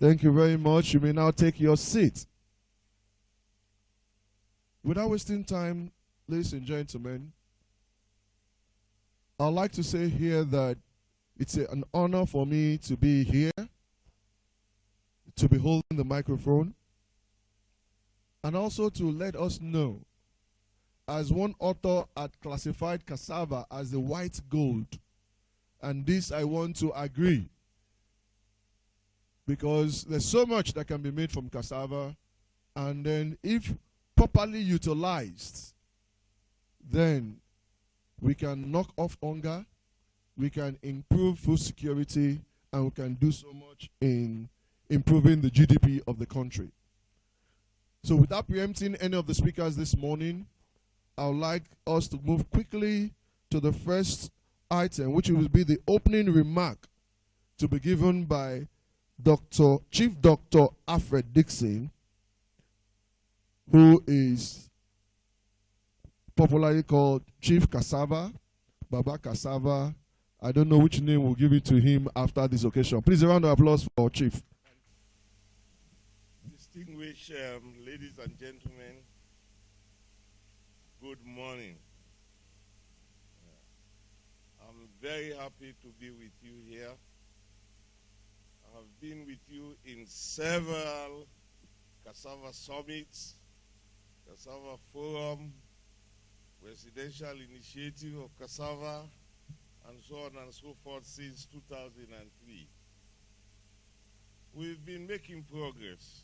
Thank you very much. You may now take your seat. Without wasting time, ladies and gentlemen, I'd like to say here that it's an honor for me to be here, to be holding the microphone, and also to let us know, as one author had classified cassava as the white gold, and this I want to agree, because there's so much that can be made from cassava, and then if properly utilized, then we can knock off hunger, we can improve food security, and we can do so much in improving the GDP of the country. So without preempting any of the speakers this morning, I would like us to move quickly to the first item, which will be the opening remark to be given by Chief Dr. Alfred Dixon, who is popularly called Chief Cassava, Baba Cassava. I don't know which name we'll give it to him after this occasion. Please, a round of applause for Chief. Distinguished ladies and gentlemen, good morning. I'm very happy to be with you here. I've been with you in several Cassava summits, Cassava Forum, Residential Initiative of Cassava, and so on and so forth since 2003. We've been making progress.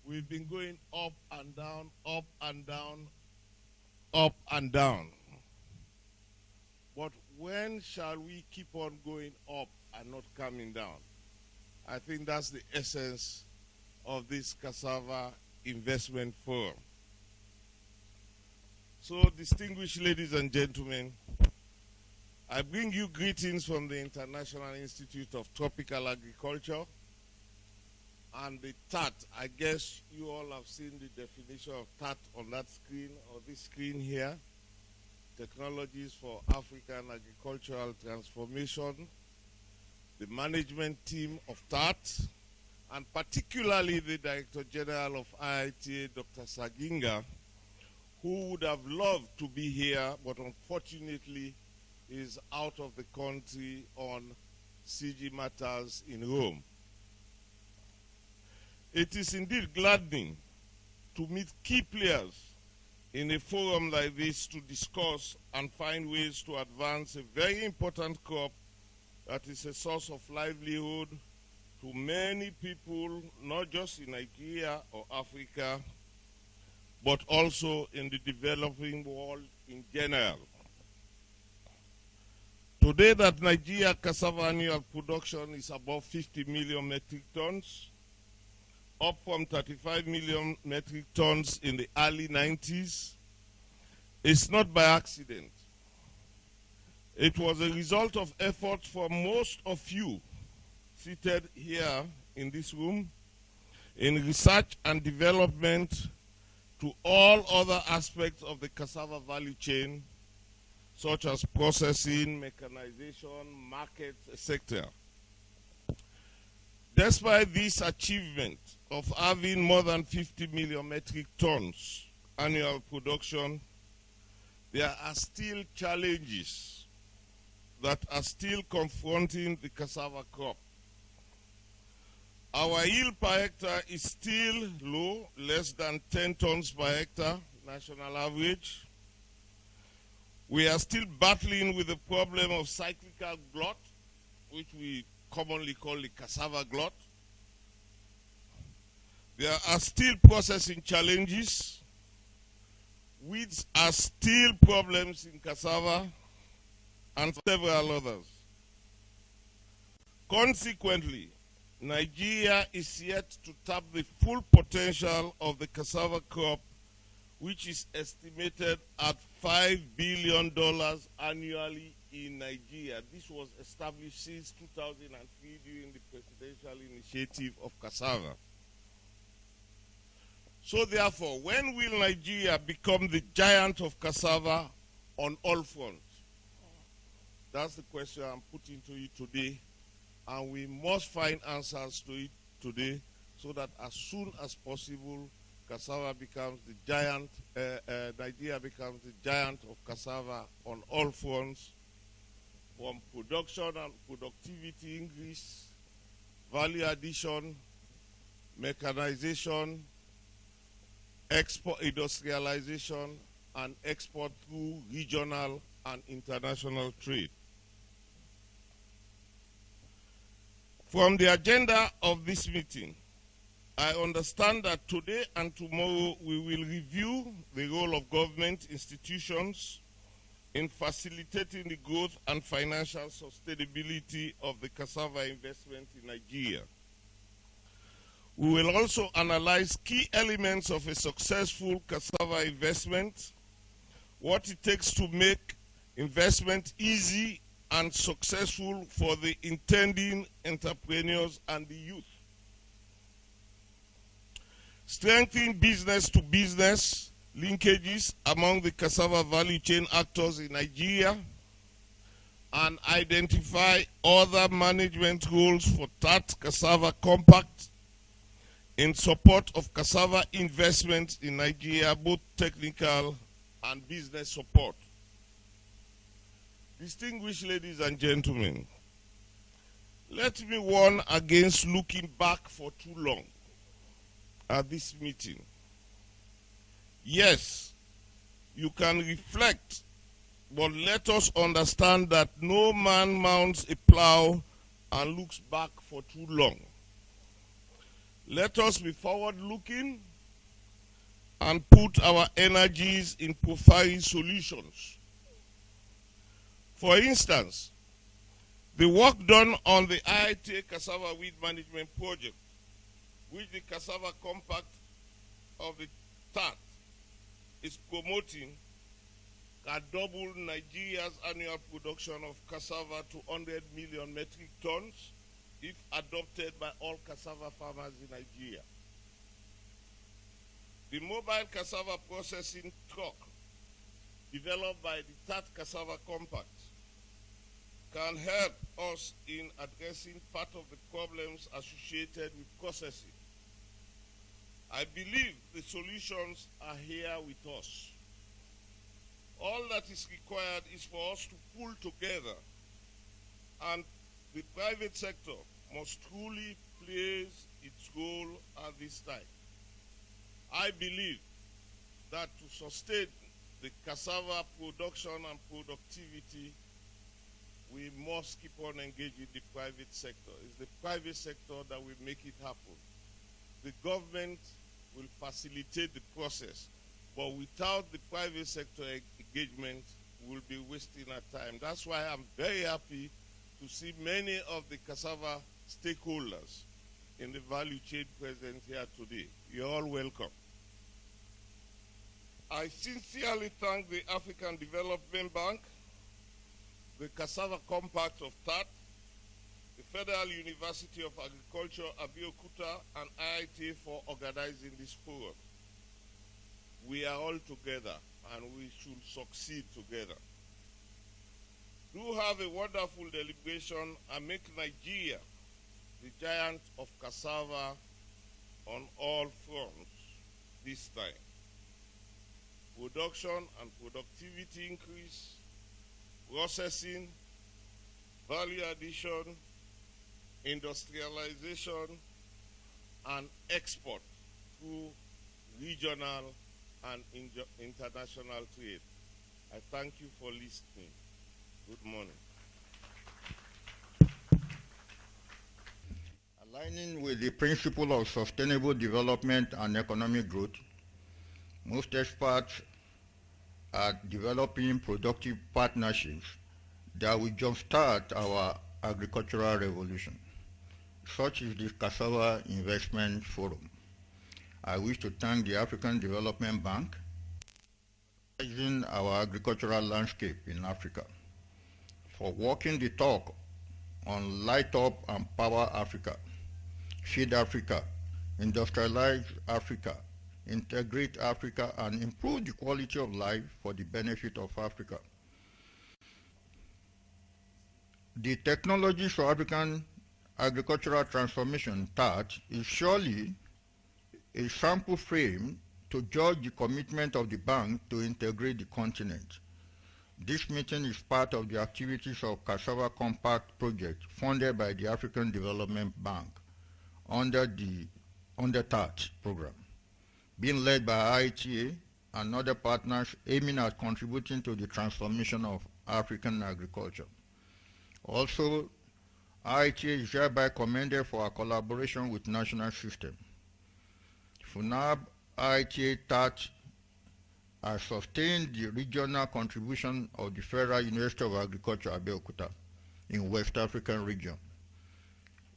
We've been going up and down, up and down, up and down. But when shall we keep on going up and not coming down? I think that's the essence of this Cassava Investment Forum. So, distinguished ladies and gentlemen, I bring you greetings from the International Institute of Tropical Agriculture and the TAAT. I guess you all have seen the definition of TAAT on that screen or this screen here. Technologies for African Agricultural Transformation, the management team of TAAT, and particularly the Director General of IITA, Dr. Saginga, who would have loved to be here, but unfortunately is out of the country on CG matters in Rome. It is indeed gladdening to meet key players in a forum like this to discuss and find ways to advance a very important crop that is a source of livelihood to many people, not just in Nigeria or Africa, but also in the developing world in general. Today, that Nigeria cassava annual production is above 50 million metric tons, up from 35 million metric tons in the early 90s. It's not by accident. It was a result of efforts from most of you seated here in this room in research and development to all other aspects of the cassava value chain, such as processing, mechanization, markets, etc. Despite this achievement of having more than 50 million metric tons annual production, there are still challenges that are still confronting the cassava crop. Our yield per hectare is still low, less than 10 tons per hectare, national average. We are still battling with the problem of cyclical glut, which we commonly call the cassava glut. There are still processing challenges. Weeds are still problems in cassava and several others. Consequently, Nigeria is yet to tap the full potential of the cassava crop, which is estimated at $5 billion annually in Nigeria. This was established since 2003 during the presidential initiative of cassava. So therefore, when will Nigeria become the giant of cassava on all fronts? That's the question I'm putting to you today, and we must find answers to it today, so that as soon as possible, cassava becomes the giant, Nigeria becomes the giant of cassava on all fronts, from production and productivity increase, value addition, mechanization, export industrialization, and export through regional and international trade. From the agenda of this meeting, I understand that today and tomorrow we will review the role of government institutions in facilitating the growth and financial sustainability of the cassava investment in Nigeria. We will also analyze key elements of a successful cassava investment, what it takes to make investment easy and successful for the intending entrepreneurs and the youth. Strengthen business-to-business linkages among the cassava value chain actors in Nigeria, and identify other management roles for TAAT Cassava Compact in support of cassava investments in Nigeria, both technical and business support. Distinguished ladies and gentlemen, let me warn against looking back for too long at this meeting. Yes, you can reflect, but let us understand that no man mounts a plow and looks back for too long. Let us be forward-looking and put our energies in providing solutions. For instance, the work done on the IITA Cassava Weed Management Project, which the Cassava Compact of the TAAT is promoting, can double Nigeria's annual production of cassava to 100 million metric tons if adopted by all cassava farmers in Nigeria. The mobile cassava processing truck developed by the TAAT Cassava Compact can help us in addressing part of the problems associated with processing. I believe the solutions are here with us. All that is required is for us to pull together, and the private sector must truly play its role at this time. I believe that to sustain the cassava production and productivity, we must keep on engaging the private sector. It's the private sector that will make it happen. The government will facilitate the process, but without the private sector engagement, we'll be wasting our time. That's why I'm very happy to see many of the cassava stakeholders in the value chain present here today. You're all welcome. I sincerely thank the African Development Bank, the Cassava Compact of TAAT, the Federal University of Agriculture, Abeokuta, and IITA for organizing this forum. We are all together, and we should succeed together. Do have a wonderful deliberation and make Nigeria the giant of cassava on all fronts this time. Production and productivity increase, processing, value addition, industrialization, and export through regional and international trade. I thank you for listening. Good morning. Aligning with the principle of sustainable development and economic growth, most experts are developing productive partnerships that will jumpstart our agricultural revolution. Such is the Cassava Investment Forum. I wish to thank the African Development Bank for organizing our agricultural landscape in Africa, for walking the talk on Light Up and Power Africa, Feed Africa, Industrialize Africa, Integrate Africa, and improve the quality of life for the benefit of Africa. The technologies for African Agricultural Transformation, TAAT, is surely a sample frame to judge the commitment of the bank to integrate the continent. This meeting is part of the activities of Cassava Compact project funded by the African Development Bank under TAAT program, being led by ITA and other partners aiming at contributing to the transformation of African agriculture. Also, ITA is hereby commended for our collaboration with national system. FUNAB, ITA, TAAT has sustained the regional contribution of the Federal University of Agriculture, Abeokuta, in West African region.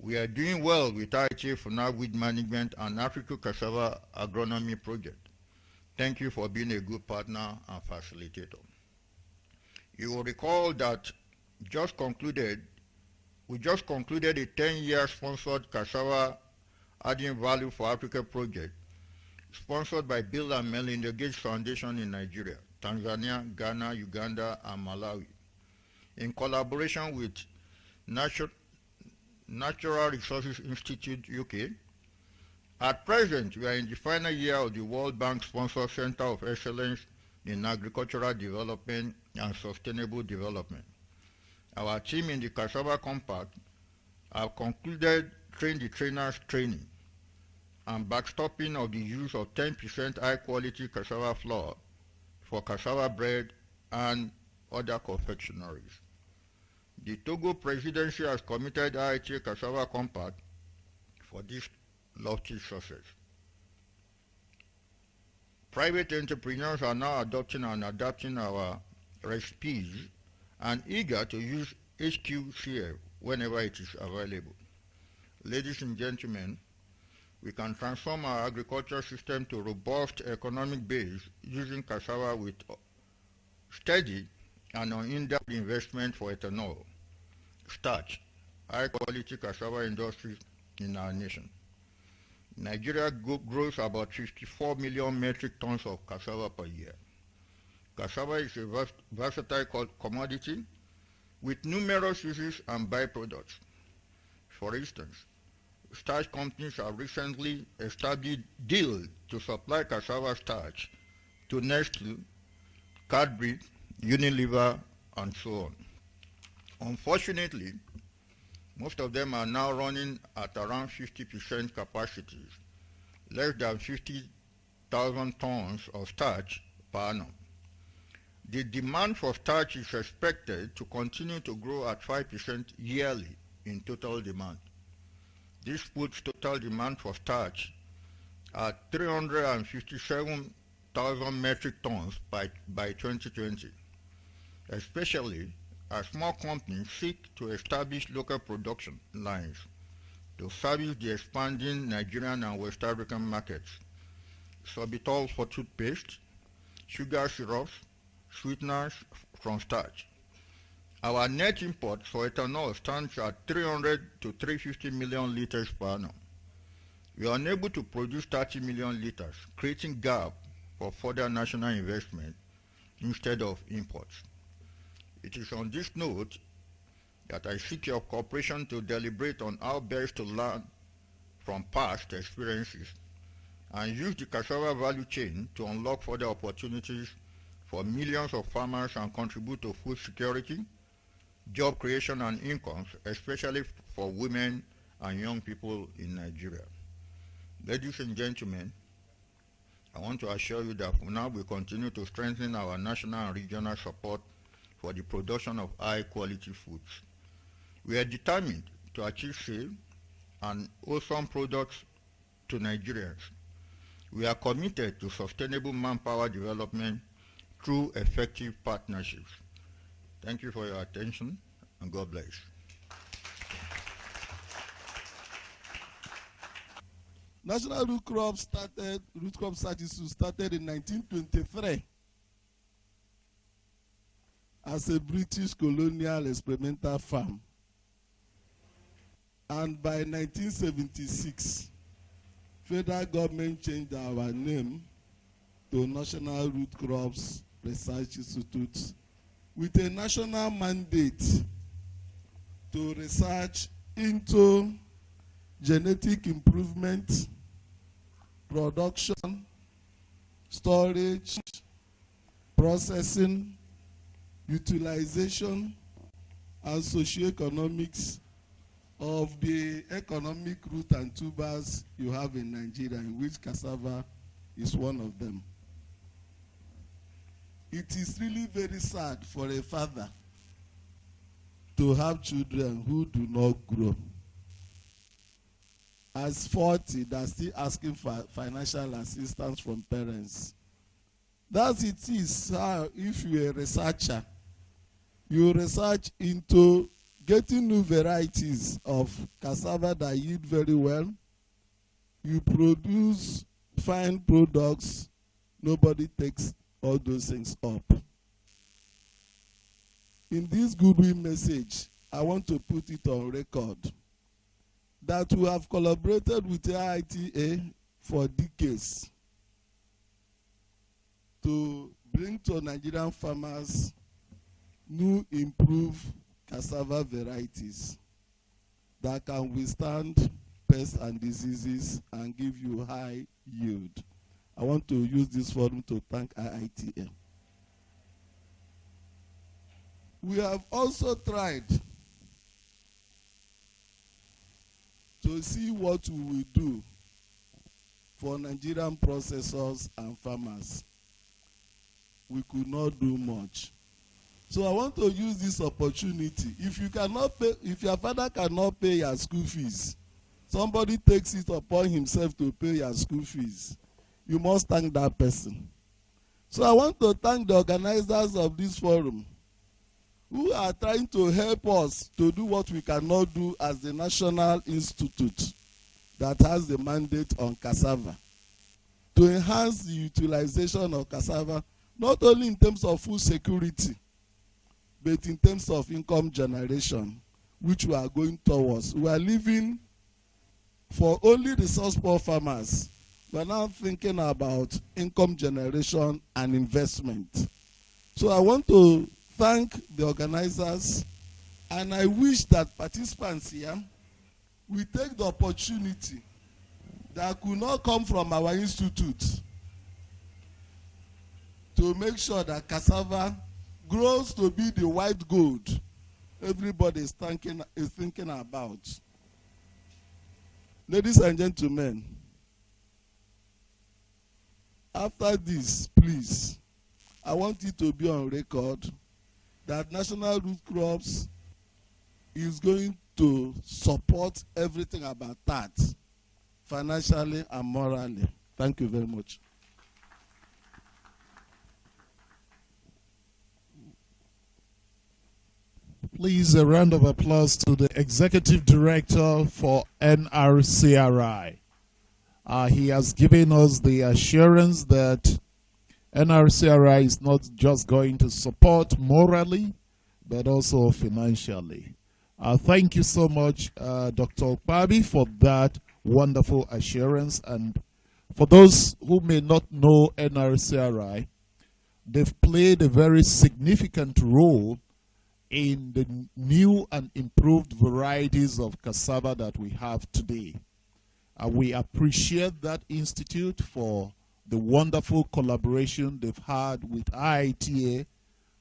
We are doing well with ITA, FUNAB Weed Management and Africa Cassava Agronomy Project. Thank you for being a good partner and facilitator. You will recall that we just concluded a 10-year sponsored Cassava Adding Value for Africa project sponsored by Bill and Melinda Gates Foundation in Nigeria, Tanzania, Ghana, Uganda, and Malawi, in collaboration with Natural Resources Institute, UK. At present, we are in the final year of the World Bank-sponsored Center of Excellence in Agricultural Development and Sustainable Development. Our team in the Cassava Compact have concluded Train the Trainers training and backstopping of the use of 10% high-quality cassava flour for cassava bread and other confectionaries. The Togo presidency has committed IHA Cassava Compact for this lofty success. Private entrepreneurs are now adopting and adapting our recipes and eager to use HQCF whenever it is available. Ladies and gentlemen, we can transform our agriculture system to a robust economic base using cassava with steady and unhindered investment for ethanol, starch, high-quality cassava industries in our nation. Nigeria grows about 54 million metric tons of cassava per year. Cassava is a versatile commodity with numerous uses and byproducts. For instance, starch companies have recently established deals to supply cassava starch to Nestle, Cadbury, Unilever, and so on. Unfortunately, most of them are now running at around 50% capacities, less than 50,000 tons of starch per annum. The demand for starch is expected to continue to grow at 5% yearly in total demand. This puts total demand for starch at 357,000 metric tons by 2020, especially as more companies seek to establish local production lines to service the expanding Nigerian and West African markets. Sorbitol for toothpaste, sugar syrups, sweeteners from starch. Our net import for ethanol stands at 300 to 350 million liters per annum. We are unable to produce 30 million liters, creating gap for further national investment instead of imports. It is on this note that I seek your cooperation to deliberate on how best to learn from past experiences and use the cassava value chain to unlock further opportunities for millions of farmers and contribute to food security, job creation and incomes, especially for women and young people in Nigeria. Ladies and gentlemen, I want to assure you that FUNAB will continue to strengthen our national and regional support for the production of high-quality foods. We are determined to achieve safe and wholesome products to Nigerians. We are committed to sustainable manpower development through effective partnerships. Thank you for your attention, and God bless. National root crop statistics started in 1923 as a British colonial experimental farm. And by 1976, federal government changed our name to National Root Crops Research Institute with a national mandate to research into genetic improvement, production, storage, processing, utilization, and socioeconomics of the economic root and tubers you have in Nigeria, in which cassava is one of them. It is really very sad for a father to have children who do not grow. As 40, they're still asking for financial assistance from parents. That's it is how, if you're a researcher, you research into getting new varieties of cassava that yield very well. You produce fine products. Nobody takes all those things up. In this goodwill message, I want to put it on record that we have collaborated with IITA for decades to bring to Nigerian farmers new improved cassava varieties that can withstand pests and diseases and give you high yield. I want to use this forum to thank IITA. We have also tried to see what we will do for Nigerian processors and farmers. We could not do much. So I want to use this opportunity. If you cannot pay, if your father cannot pay your school fees, somebody takes it upon himself to pay your school fees, you must thank that person. So I want to thank the organizers of this forum who are trying to help us to do what we cannot do as the National Institute that has the mandate on cassava, to enhance the utilization of cassava, not only in terms of food security, but in terms of income generation, which we are going towards. We are living for only resource poor farmers. We are now thinking about income generation and investment. So I want to thank the organizers, and I wish that participants here will take the opportunity that could not come from our institute to make sure that cassava grows to be the white gold everybody is thinking about. Ladies and gentlemen, after this, please, I want it to be on record that National Root Crops is going to support everything about TAAT, financially and morally. Thank you very much. Please, a round of applause to the Executive Director for NRCRI. He has given us the assurance that NRCRI is not just going to support morally, but also financially. Thank you so much, Dr. Okpabi, for that wonderful assurance. And for those who may not know NRCRI, they've played a very significant role in the new and improved varieties of cassava that we have today. We appreciate that institute for the wonderful collaboration they've had with IITA,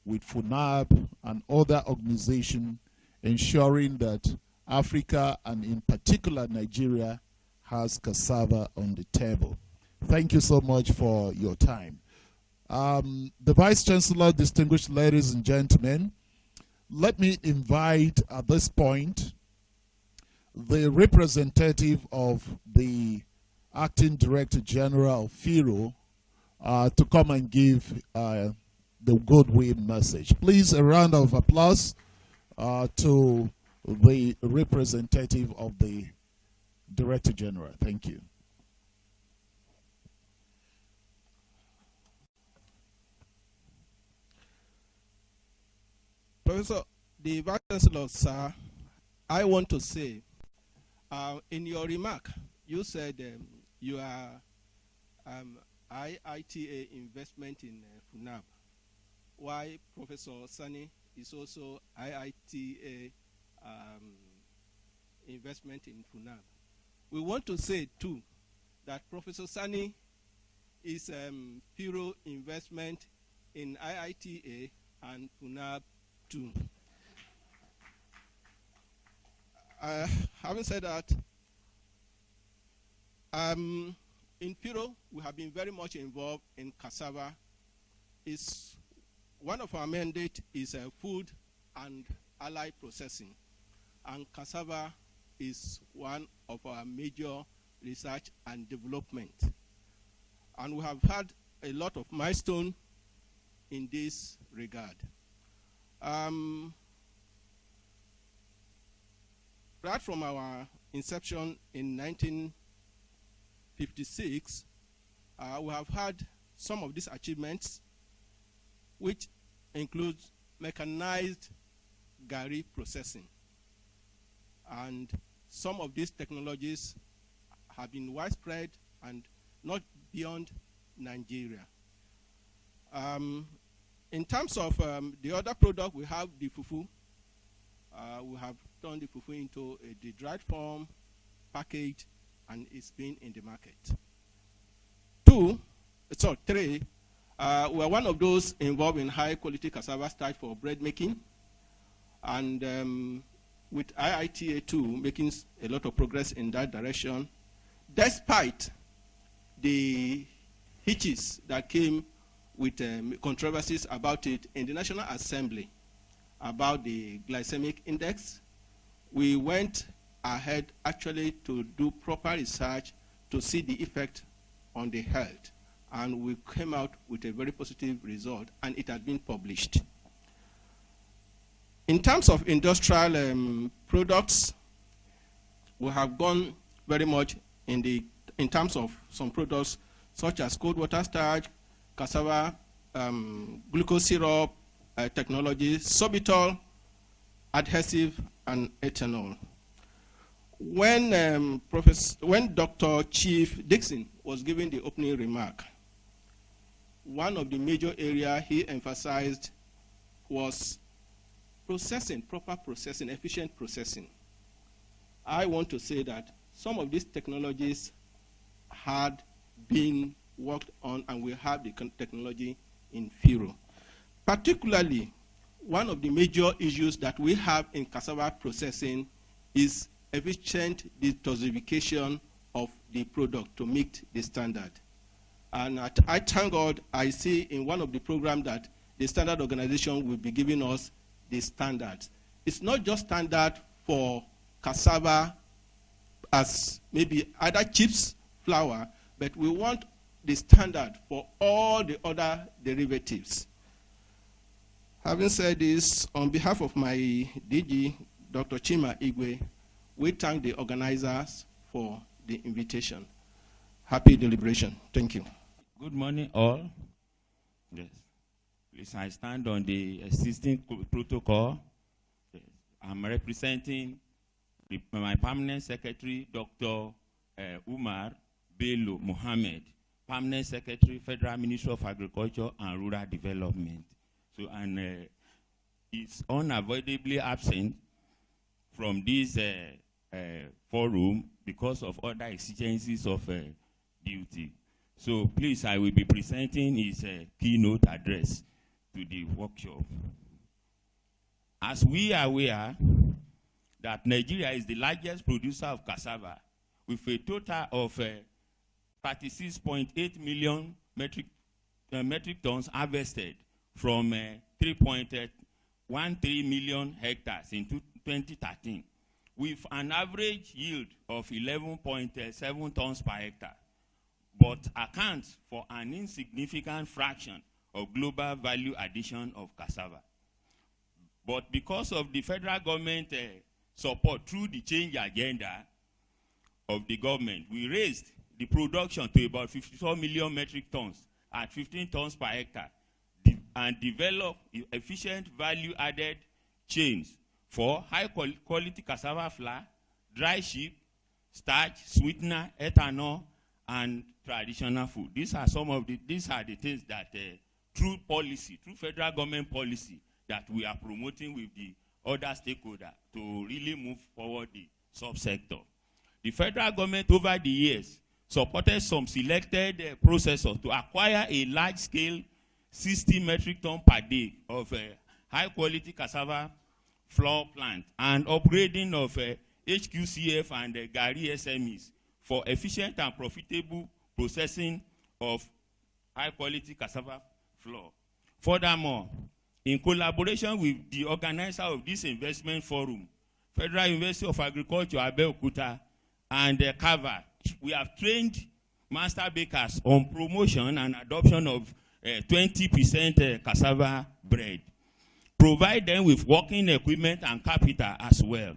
with FUNAB, and other organizations, ensuring that Africa, and in particular Nigeria, has cassava on the table. Thank you so much for your time. The Vice Chancellor, distinguished ladies and gentlemen, let me invite at this point the representative of the Acting Director General of FIRO to come and give the goodwill message. Please, a round of applause to the representative of the Director General. Thank you. Professor, the Vice Chancellor, sir, I want to say, in your remark, you said you are IITA investment in FUNAB, while Professor Sani is also IITA investment in FUNAB. We want to say, too, that Professor Sani is Piro investment in IITA and FUNAB, too. Having said that, in Piro, we have been very much involved in cassava. One of our mandate is food and allied processing. And cassava is one of our major research and development. And we have had a lot of milestones in this regard. Right from our inception in 1956, we have had some of these achievements, which includes mechanized gari processing. And some of these technologies have been widespread and not beyond Nigeria. In terms of the other product, we have the fufu. We have turned the fufu into the dried form, packaged, and it's been in the market. Three, we are one of those involved in high quality cassava starch for bread making. And with IITA too, making a lot of progress in that direction, despite the hitches that came with controversies about it in the National Assembly about the glycemic index. We went ahead actually to do proper research to see the effect on the health. And we came out with a very positive result, and it had been published. In terms of industrial products, we have gone very much in terms of some products such as cold water starch, cassava, glucose syrup technology, sorbitol, adhesive, and ethanol. When Dr. Chief Dixon was giving the opening remark, one of the major areas he emphasized was processing, proper processing, efficient processing. I want to say that some of these technologies had been worked on, and we have the technology in Firo. Particularly, one of the major issues that we have in cassava processing is efficient detoxification of the product to meet the standard. And I thank God I see in one of the programs that the standard organization will be giving us the standards. It's not just standard for cassava as maybe either chips, flour, but we want the standard for all the other derivatives. Having said this, on behalf of my DG, Dr. Chima Igwe, we thank the organizers for the invitation. Happy deliberation. Thank you. Good morning, all. Yes. Please, I stand on the existing protocol. Yes. I'm representing my permanent secretary, Dr. Umar Bello Mohammed, permanent secretary, Federal Ministry of Agriculture and Rural Development. So, and it's unavoidably absent from this forum because of other exigencies of duty. So please, I will be presenting his keynote address to the workshop. As we are aware that Nigeria is the largest producer of cassava with a total of 36.8 million metric tons harvested from 3.13 million hectares in 2013, with an average yield of 11.7 tons per hectare, but accounts for an insignificant fraction of global value addition of cassava. But because of the federal government support through the change agenda of the government, we raised the production to about 54 million metric tons at 15 tons per hectare, and develop efficient value-added chains for high-quality cassava flour, dry sheep, starch, sweetener, ethanol, and traditional food. These are the things that through policy, through federal government policy, that we are promoting with the other stakeholders to really move forward the subsector. The federal government over the years supported some selected processors to acquire a large-scale 60 metric ton per day of high-quality cassava flour plant and upgrading of HQCF and Gari SMEs for efficient and profitable processing of high-quality cassava flour. Furthermore, in collaboration with the organizer of this investment forum, Federal University of Agriculture, Abeokuta, and Cassava, we have trained master bakers on promotion and adoption of 20% cassava bread. Provide them with working equipment and capital as well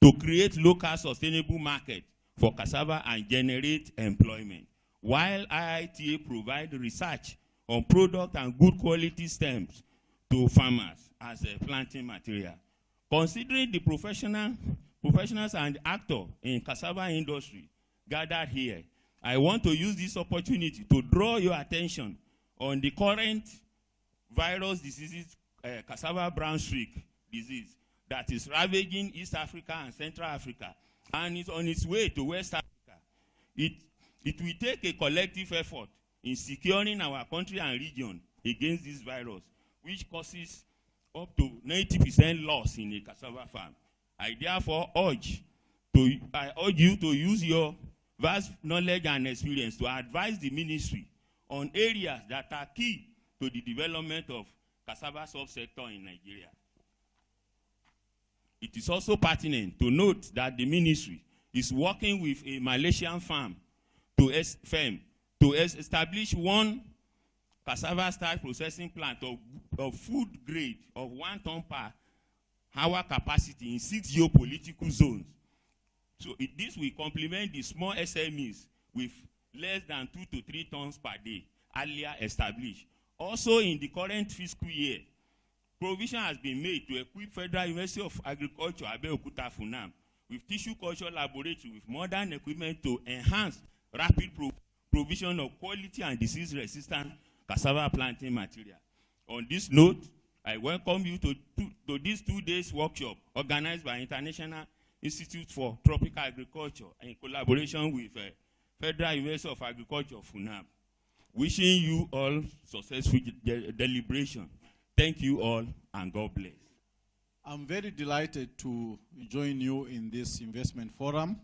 to create local sustainable market for cassava and generate employment, while IITA provide research on product and good quality stems to farmers as a planting material. Considering the professionals and actors in cassava industry gathered here, I want to use this opportunity to draw your attention on the current virus diseases, cassava brown streak disease, that is ravaging East Africa and Central Africa, and is on its way to West Africa. It will take a collective effort in securing our country and region against this virus, which causes up to 90% loss in a cassava farm. I therefore urge you to use your vast knowledge and experience to advise the ministry on areas that are key to the development of cassava subsector in Nigeria. It is also pertinent to note that the ministry is working with a Malaysian firm to establish one cassava starch processing plant of food grade of 1 ton per hour capacity in 6 geopolitical zones. So this will complement the small SMEs with less than 2 to 3 tons per day earlier established. Also in the current fiscal year, provision has been made to equip Federal University of Agriculture, Abeokuta, Funab, with tissue culture laboratory with modern equipment to enhance rapid provision of quality and disease-resistant cassava planting material. On this note, I welcome you to this 2 days workshop organized by International Institute for Tropical Agriculture in collaboration with Federal University of Agriculture, Funab. Wishing you all successful deliberation. Thank you all, and God bless. I'm very delighted to join you in this investment forum,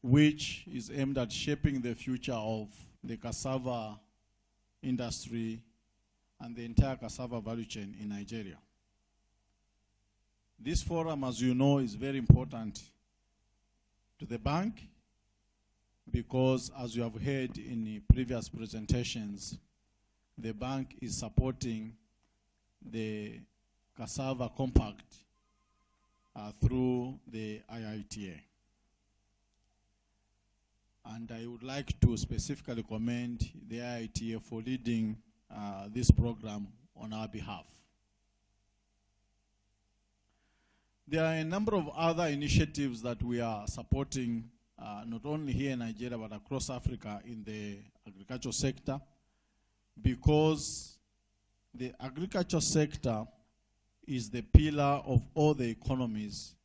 which is aimed at shaping the future of the cassava industry and the entire cassava value chain in Nigeria. This forum, as you know, is very important to the bank because, as you have heard in the previous presentations, the bank is supporting the Cassava Compact through the IITA. And I would like to specifically commend the IITA for leading this program on our behalf. There are a number of other initiatives that we are supporting, not only here in Nigeria, but across Africa in the agricultural sector, because the agriculture sector is the pillar of all the economies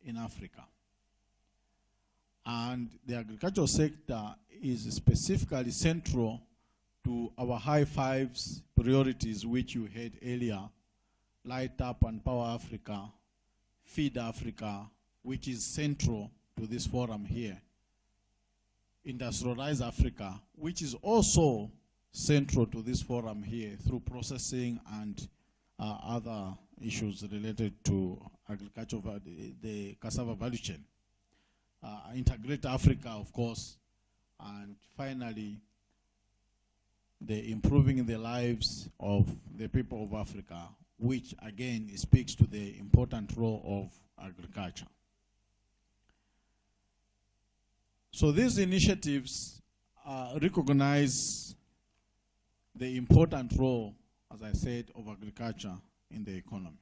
in Africa. And the agricultural sector is specifically central to our high fives priorities, which you heard earlier: Light Up and Power Africa, Feed Africa, which is central to this forum here; Industrialize Africa, which is also central to this forum here through processing and other issues related to agriculture, the cassava value chain; Integrate Africa, of course; and finally, the improving the lives of the people of Africa, which again speaks to the important role of agriculture. So these initiatives recognize the important role, as I said, of agriculture in the economy.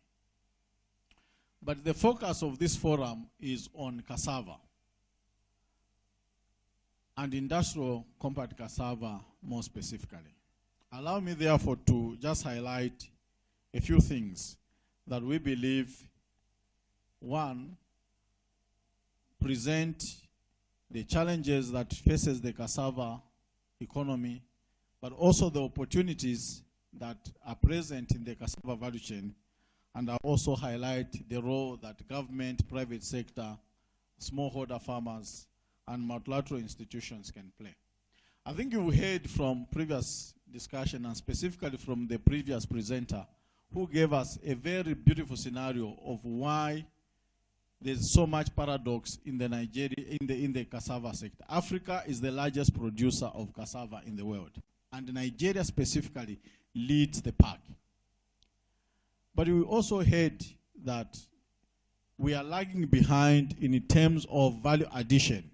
But the focus of this forum is on cassava and industrial compact cassava more specifically. Allow me therefore to just highlight a few things that we believe one, present the challenges that faces the cassava economy, but also the opportunities that are present in the cassava value chain, and I also highlight the role that government, private sector, smallholder farmers, and multilateral institutions can play. I think you heard from previous discussion, and specifically from the previous presenter, who gave us a very beautiful scenario of why there's so much paradox in the cassava sector. Africa is the largest producer of cassava in the world, and Nigeria specifically leads the pack. But we also heard that we are lagging behind in terms of value addition.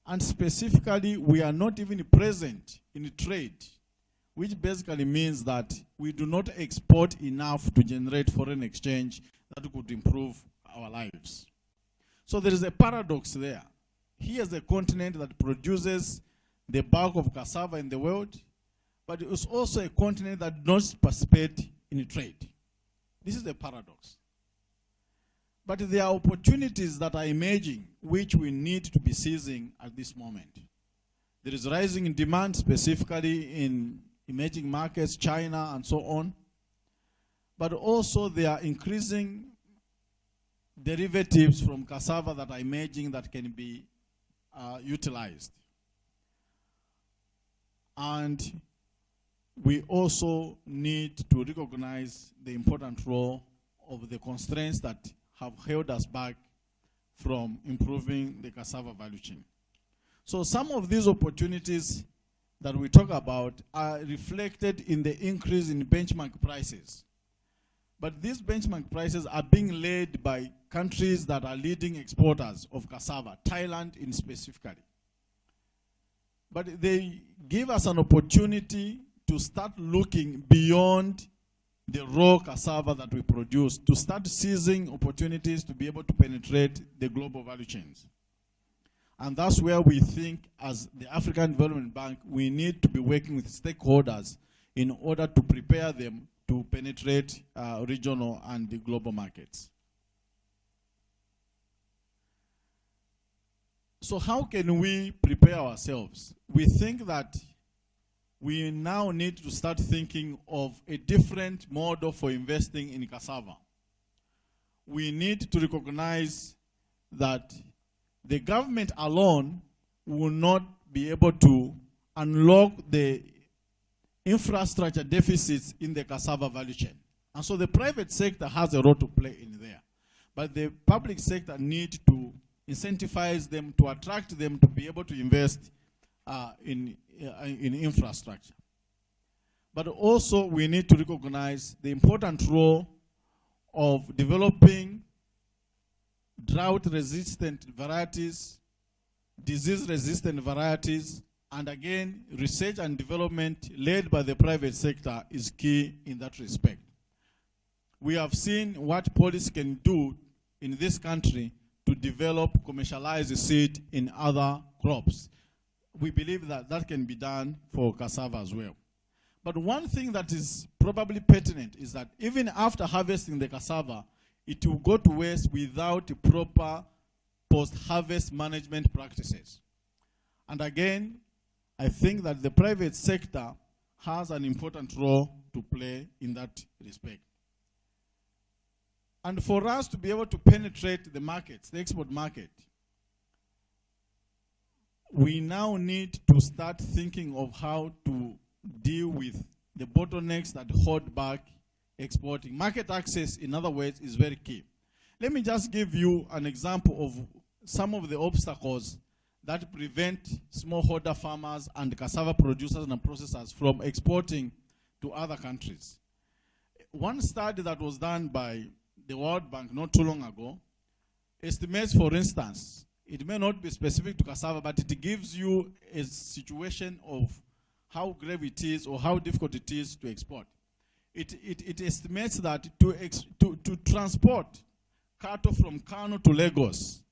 And specifically, we are not even present in trade, which basically means that we do not export enough to generate foreign exchange that could improve our lives. So there is a paradox there. Here's a continent that produces the bulk of cassava in the world, but it is also a continent that does not participate in trade. This is a paradox. But there are opportunities that are emerging which we need to be seizing at this moment. There is rising demand, specifically in emerging markets, China and so on. But also there are increasing derivatives from cassava that are emerging that can be utilized. And we also need to recognize the important role of the constraints that have held us back from improving the cassava value chain. So some of these opportunities that we talk about are reflected in the increase in benchmark prices. But these benchmark prices are being led by countries that are leading exporters of cassava, Thailand in specifically. But they give us an opportunity to start looking beyond the raw cassava that we produce, to start seizing opportunities to be able to penetrate the global value chains. And that's where we think, as the African Development Bank, we need to be working with stakeholders in order to prepare them to penetrate regional and the global markets. So how can we prepare ourselves? We think that we now need to start thinking of a different model for investing in cassava. We need to recognize that the government alone will not be able to unlock the infrastructure deficits in the cassava value chain. And so the private sector has a role to play in there. But the public sector needs to incentivize them, to attract them to be able to invest in infrastructure. But also we need to recognize the important role of developing drought-resistant varieties, disease-resistant varieties, and again, research and development led by the private sector is key in that respect. We have seen what policy can do in this country to develop commercialized seed in other crops. We believe that that can be done for cassava as well. But one thing that is probably pertinent is that even after harvesting the cassava, it will go to waste without proper post-harvest management practices. And again, I think that the private sector has an important role to play in that respect. And for us to be able to penetrate the markets, the export market, we now need to start thinking of how to deal with the bottlenecks that hold back exporting. Market access, in other words, is very key. Let me just give you an example of some of the obstacles that prevent smallholder farmers and cassava producers and processors from exporting to other countries. One study that was done by the World Bank not too long ago estimates, for instance, it may not be specific to cassava, but it gives you a situation of how grave it is or how difficult it is to export. It estimates that to transport cattle from Kano to Lagos,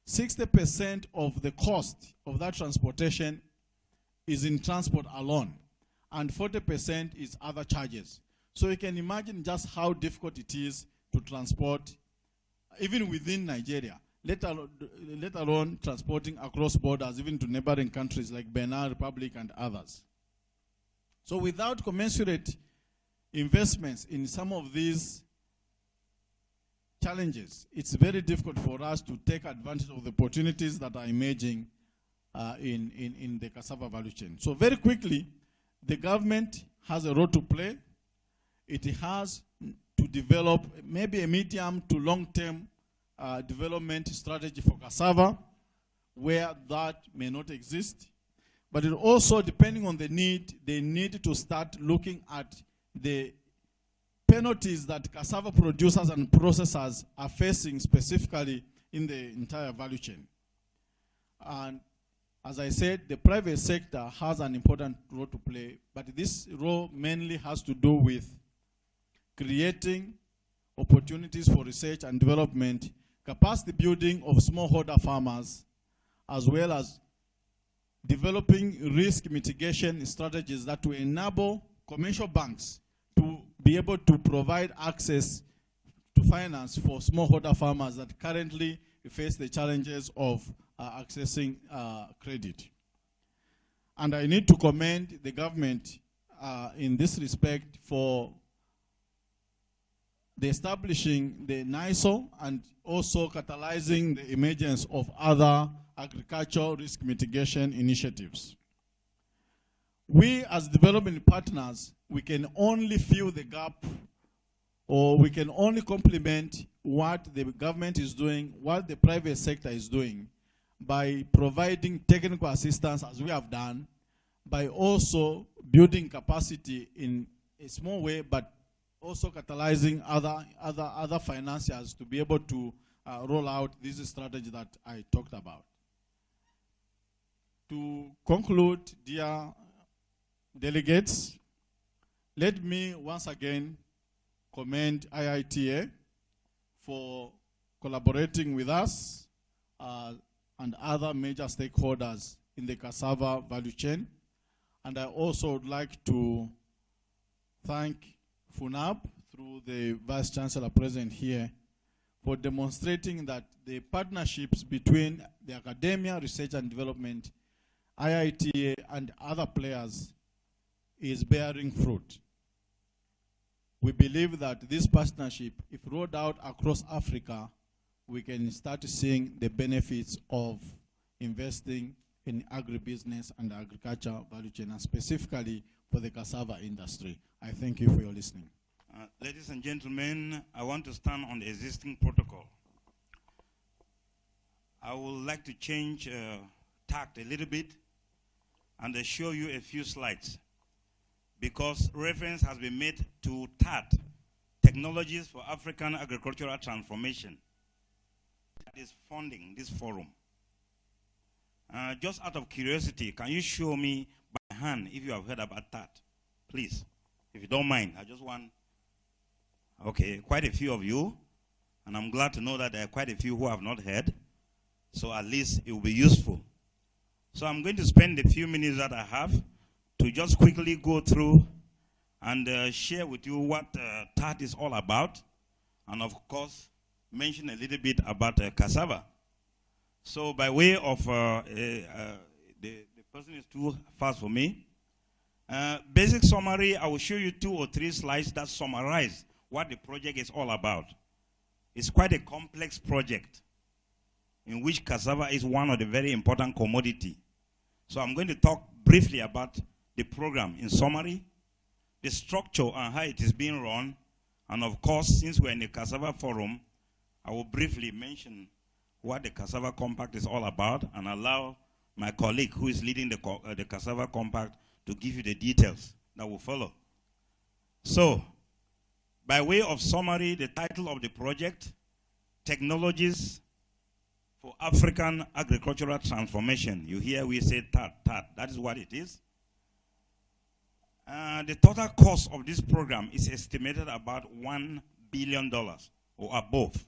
60% of the cost of that transportation is in transport alone, and 40% is other charges. So you can imagine just how difficult it is to transport even within Nigeria, let alone transporting across borders, even to neighboring countries like Benin Republic and others. So without commensurate investments in some of these challenges, it's very difficult for us to take advantage of the opportunities that are emerging in the cassava value chain. So very quickly, the government has a role to play. It has to develop maybe a medium to long-term development strategy for cassava, where that may not exist. But it also, depending on the need, they need to start looking at the penalties that cassava producers and processors are facing specifically in the entire value chain. And as I said, the private sector has an important role to play, but this role mainly has to do with creating opportunities for research and development, capacity building of smallholder farmers, as well as developing risk mitigation strategies that will enable commercial banks to be able to provide access to finance for smallholder farmers that currently face the challenges of accessing credit. And I need to commend the government in this respect for the establishing the NISO and also catalyzing the emergence of other agricultural risk mitigation initiatives. We as development partners, we can only fill the gap, or we can only complement what the government is doing, what the private sector is doing, by providing technical assistance, as we have done, by also building capacity in a small way, but also catalyzing other financiers to be able to roll out this strategy that I talked about. To conclude, dear delegates, let me once again commend IITA for collaborating with us and other major stakeholders in the cassava value chain. And I also would like to thank FUNAB, through the Vice Chancellor present here, for demonstrating that the partnerships between the academia, research and development, IITA and other players is bearing fruit. We believe that this partnership, if rolled out across Africa, we can start seeing the benefits of investing in agribusiness and agriculture value chain, and specifically for the cassava industry. I thank you for your listening. Ladies and gentlemen, I want to stand on the existing protocol. I would like to change tact a little bit and show you a few slides, because reference has been made to TAAT, Technologies for African Agricultural Transformation. That is funding this forum. Just out of curiosity, can you show me by hand if you have heard about TAAT? Please, if you don't mind. I just want, okay, quite a few of you, and I'm glad to know that there are quite a few who have not heard, so at least it will be useful. So I'm going to spend the few minutes that I have to just quickly go through and share with you what TAAT is all about, and of course, mention a little bit about cassava. So by way of, the person is too fast for me. Basic summary, I will show you 2 or 3 slides that summarize what the project is all about. It's quite a complex project in which cassava is one of the very important commodity. So I'm going to talk briefly about the program in summary, the structure and how it is being run, and of course, since we're in the Cassava Forum, I will briefly mention what the Cassava Compact is all about and allow my colleague who is leading the Cassava Compact to give you the details that will follow. So, by way of summary, the title of the project, Technologies for African Agricultural Transformation. You hear we say TAAT, TAAT. That is what it is. The total cost of this program is estimated about $1 billion or above.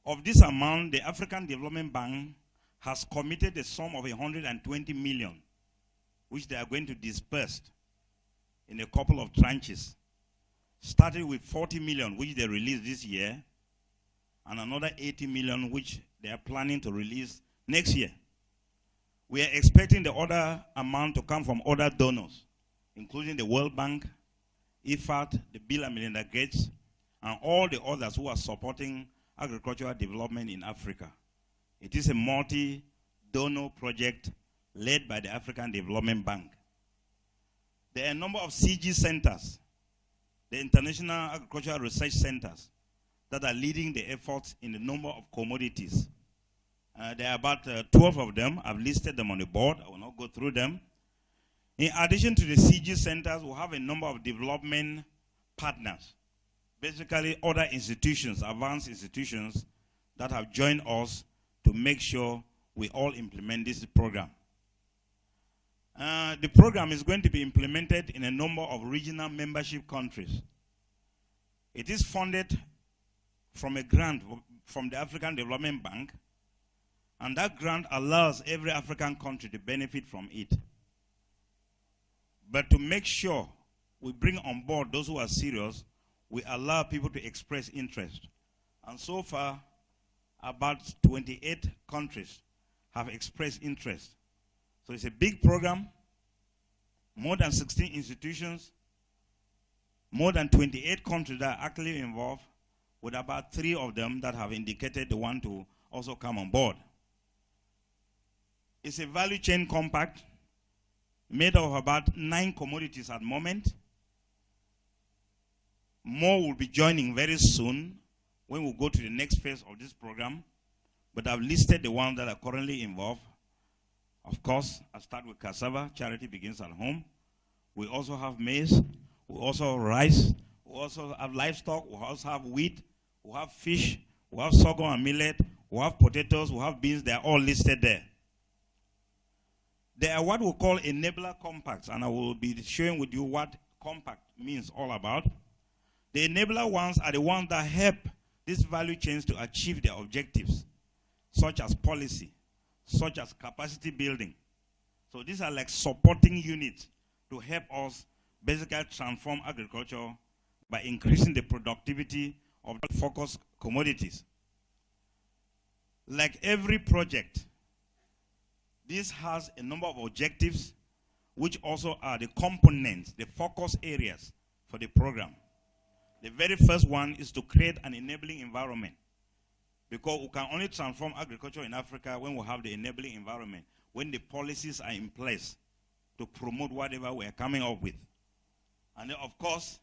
Of this amount, the African Development Bank has committed a sum of 120 million, which they are going to disperse in a couple of tranches, starting with 40 million, which they released this year, and another 80 million which they are planning to release next year. We are expecting the other amount to come from other donors, including the World Bank, IFAD, the Bill and Melinda Gates, and all the others who are supporting agricultural development in Africa. It is a multi-donor project led by the African Development Bank. There are a number of CG centers, the International Agricultural Research Centers, that are leading the efforts in a number of commodities. There are about 12 of them. I've listed them on the board. I will not go through them. In addition to the CG centers, we have a number of development partners, basically other institutions, advanced institutions, that have joined us to make sure we all implement this program. The program is going to be implemented in a number of regional membership countries. It is funded from a grant from the African Development Bank, and that grant allows every African country to benefit from it. But to make sure we bring on board those who are serious, we allow people to express interest. And so far, about 28 countries have expressed interest. So it's a big program, more than 16 institutions, more than 28 countries that are actually involved, with about 3 of them that have indicated they want to also come on board. It's a value chain compact made of about 9 commodities at the moment. More will be joining very soon when we go to the next phase of this program. But I've listed the ones that are currently involved. Of course, I start with cassava. Charity begins at home. We also have maize. We also have rice. We also have livestock. We also have wheat. We have fish. We have sorghum and millet. We have potatoes. We have beans. They are all listed there. There are what we call enabler compacts, and I will be sharing with you what compact means all about. The enabler ones are the ones that help these value chains to achieve their objectives, such as policy, such as capacity building. So these are like supporting units to help us basically transform agriculture by increasing the productivity of the focused commodities. Like every project, this has a number of objectives, which also are the components, the focus areas for the program. The very first one is to create an enabling environment, because we can only transform agriculture in Africa when we have the enabling environment, when the policies are in place to promote whatever we are coming up with. And then, of course,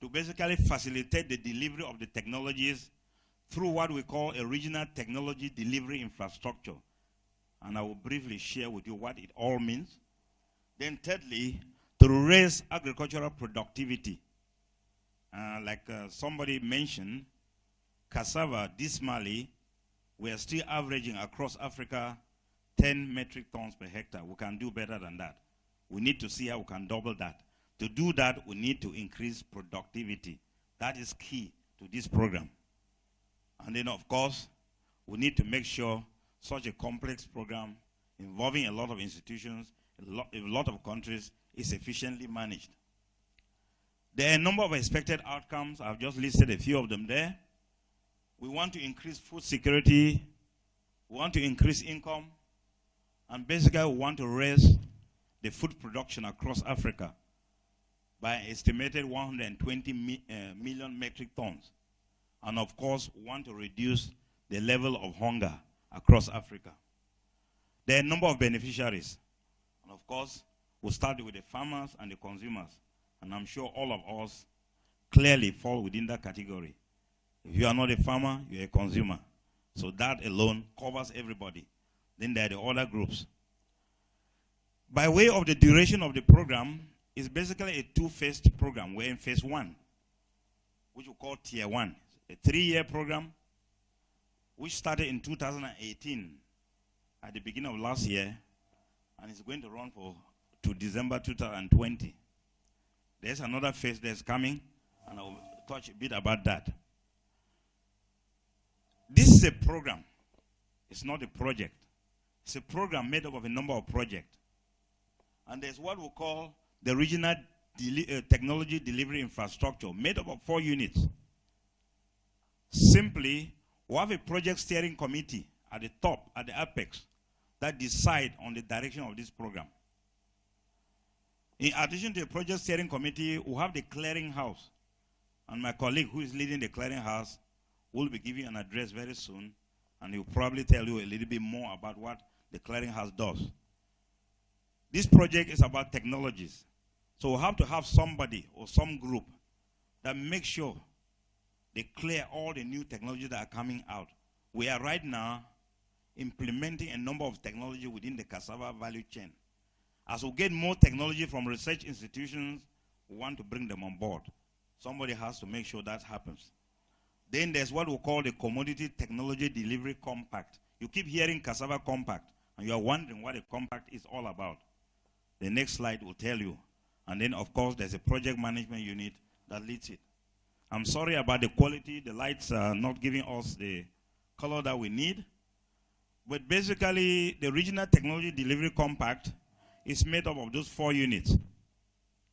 to basically facilitate the delivery of the technologies through what we call a regional technology delivery infrastructure. And I will briefly share with you what it all means. Then thirdly, to raise agricultural productivity. Like somebody mentioned, cassava, dismally, we are still averaging across Africa 10 metric tons per hectare. We can do better than that. We need to see how we can double that. To do that, we need to increase productivity. That is key to this program. And then, of course, we need to make sure such a complex program involving a lot of institutions, a lot of countries, is efficiently managed. There are a number of expected outcomes. I've just listed a few of them there. We want to increase food security. We want to increase income. And basically, we want to raise the food production across Africa by an estimated 120 million metric tons. And of course, we want to reduce the level of hunger across Africa. There are a number of beneficiaries. And of course, we'll start with the farmers and the consumers. And I'm sure all of us clearly fall within that category. If you are not a farmer, you're a consumer. So that alone covers everybody. Then there are the other groups. By way of the duration of the program, it's basically a 2-phased program. We're in phase 1, which we call Tier 1. A 3-year program, which started in 2018 at the beginning of last year, and it's going to run to December 2020. There's another phase that's coming, and I'll touch a bit about that. This is a program. It's not a project. It's a program made up of a number of projects. And there's what we call the regional technology delivery infrastructure, made up of 4 units. Simply, We have a project steering committee at the top, at the apex, that decide on the direction of this program. In addition to the project steering committee, we have the clearinghouse. And my colleague who is leading the clearinghouse will be giving an address very soon, and he will probably tell you a little bit more about what the clearinghouse does. This project is about technologies. So we have to have somebody or some group that makes sure they clear all the new technologies that are coming out. We are right now implementing a number of technology within the cassava value chain. As we get more technology from research institutions, we want to bring them on board. Somebody has to make sure that happens. Then there's what we call the Commodity Technology Delivery Compact. You keep hearing Cassava Compact, and you are wondering what a compact is all about. The next slide will tell you. And then, of course, there's a project management unit that leads it. I'm sorry about the quality. The lights are not giving us the color that we need. But basically, the Regional Technology Delivery Compact is made up of those 4 units.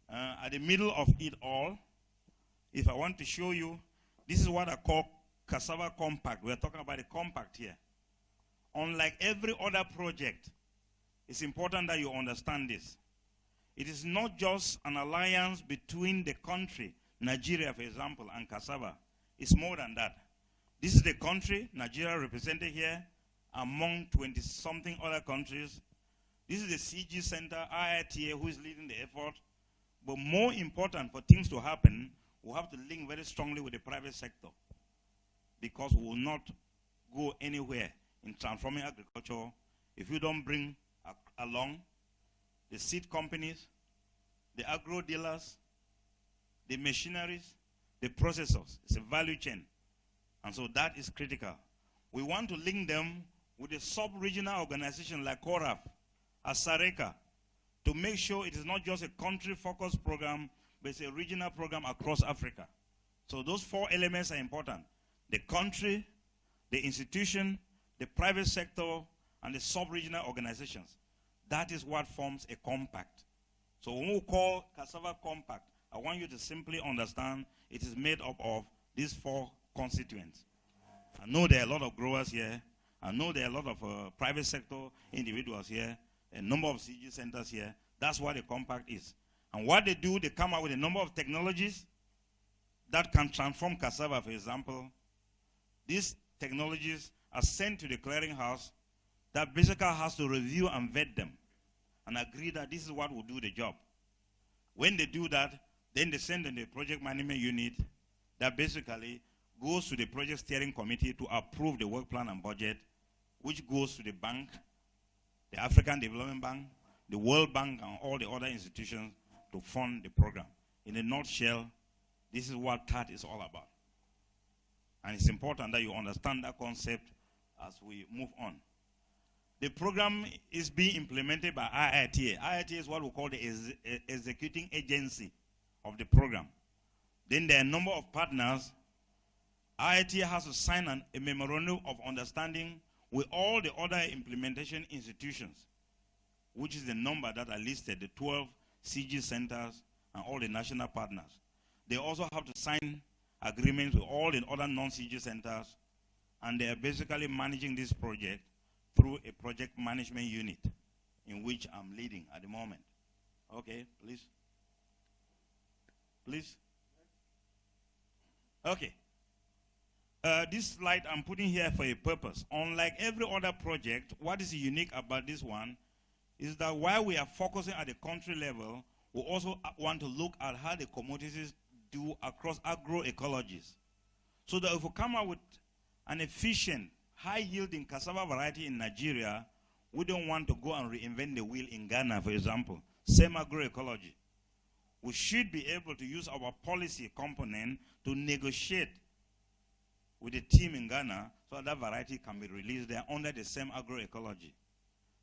At the middle of it all, if I want to show you, this is what I call Cassava Compact. We're talking about a compact here. Unlike every other project, it's important that you understand this. It is not just an alliance between the country, Nigeria, for example, and Cassava. It's more than that. This is the country, Nigeria represented here, among 20-something other countries. This is the CG Center, IITA, who is leading the effort. But more important, for things to happen, we have to link very strongly with the private sector, because we will not go anywhere in transforming agriculture if you don't bring along the seed companies, the agro dealers, the machineries, the processors. It's a value chain. And so that is critical. We want to link them with a sub-regional organization like CORAF, Asareka, to make sure it is not just a country-focused program, but it's a regional program across Africa. So those 4 elements are important. The country, the institution, the private sector, and the sub-regional organizations. That is what forms a compact. So when we call Cassava Compact, I want you to simply understand it is made up of these 4 constituents. I know there are a lot of growers here. I know there are a lot of private sector individuals here, a number of CG centers here. That's what a compact is. And what they do, they come out with a number of technologies that can transform cassava, for example. These technologies are sent to the clearinghouse that basically has to review and vet them and agree that this is what will do the job. When they do that, then they send in the project management unit that basically goes to the project steering committee to approve the work plan and budget, which goes to the bank, the African Development Bank, the World Bank, and all the other institutions to fund the program. In a nutshell, this is what TAAT is all about. And it's important that you understand that concept as we move on. The program is being implemented by IITA. IITA is what we call the executing agency of the program. Then there are a number of partners. IITA has to sign a memorandum of understanding with all the other implementation institutions, which is the number that are listed, the 12 CG centers and all the national partners. They also have to sign agreements with all the other non-CG centers, and they are basically managing this project through a project management unit in which I'm leading at the moment. Okay, please. Please. Okay. This slide I'm putting here for a purpose. Unlike every other project, what is unique about this one is that while we are focusing at the country level, we also want to look at how the commodities do across agroecologies. So that if we come out with an efficient, high-yielding cassava variety in Nigeria, we don't want to go and reinvent the wheel in Ghana, for example. Same agroecology. We should be able to use our policy component to negotiate with the team in Ghana so that variety can be released there under the same agroecology.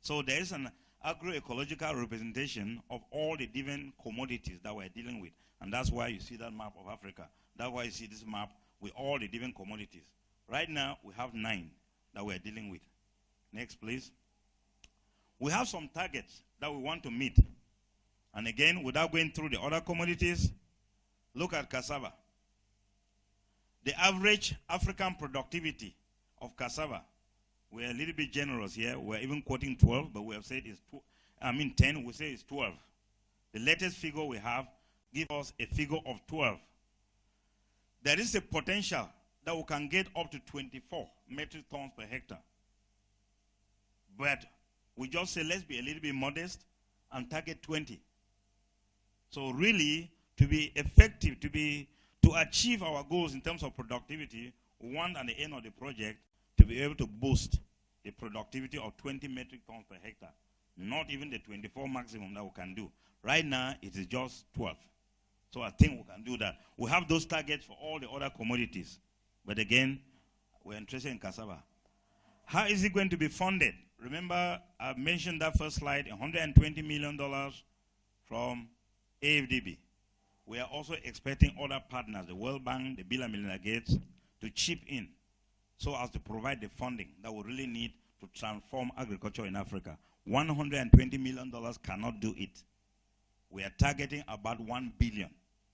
So there is an agroecological representation of all the different commodities that we're dealing with. And that's why you see that map of Africa. That's why you see this map with all the different commodities. Right now, we have 9 that we're dealing with. Next, please. We have some targets that we want to meet. And again, without going through the other commodities, look at cassava. The average African productivity of cassava. We're a little bit generous here. We're even quoting 12, but we have said it's 10, we say it's 12. The latest figure we have gives us a figure of 12. There is a potential that we can get up to 24 metric tons per hectare. But we just say let's be a little bit modest and target 20. So really, to be effective, to achieve our goals in terms of productivity, we want at the end of the project to be able to boost the productivity of 20 metric tons per hectare, not even the 24 maximum that we can do. Right now, it is just 12. So I think we can do that. We have those targets for all the other commodities. But again, we're interested in cassava. How is it going to be funded? Remember, I mentioned that first slide, $120 million from AFDB. We are also expecting other partners, the World Bank, the Bill and Melinda Gates, to chip in so as to provide the funding that we really need to transform agriculture in Africa. $120 million cannot do it. We are targeting about $1 billion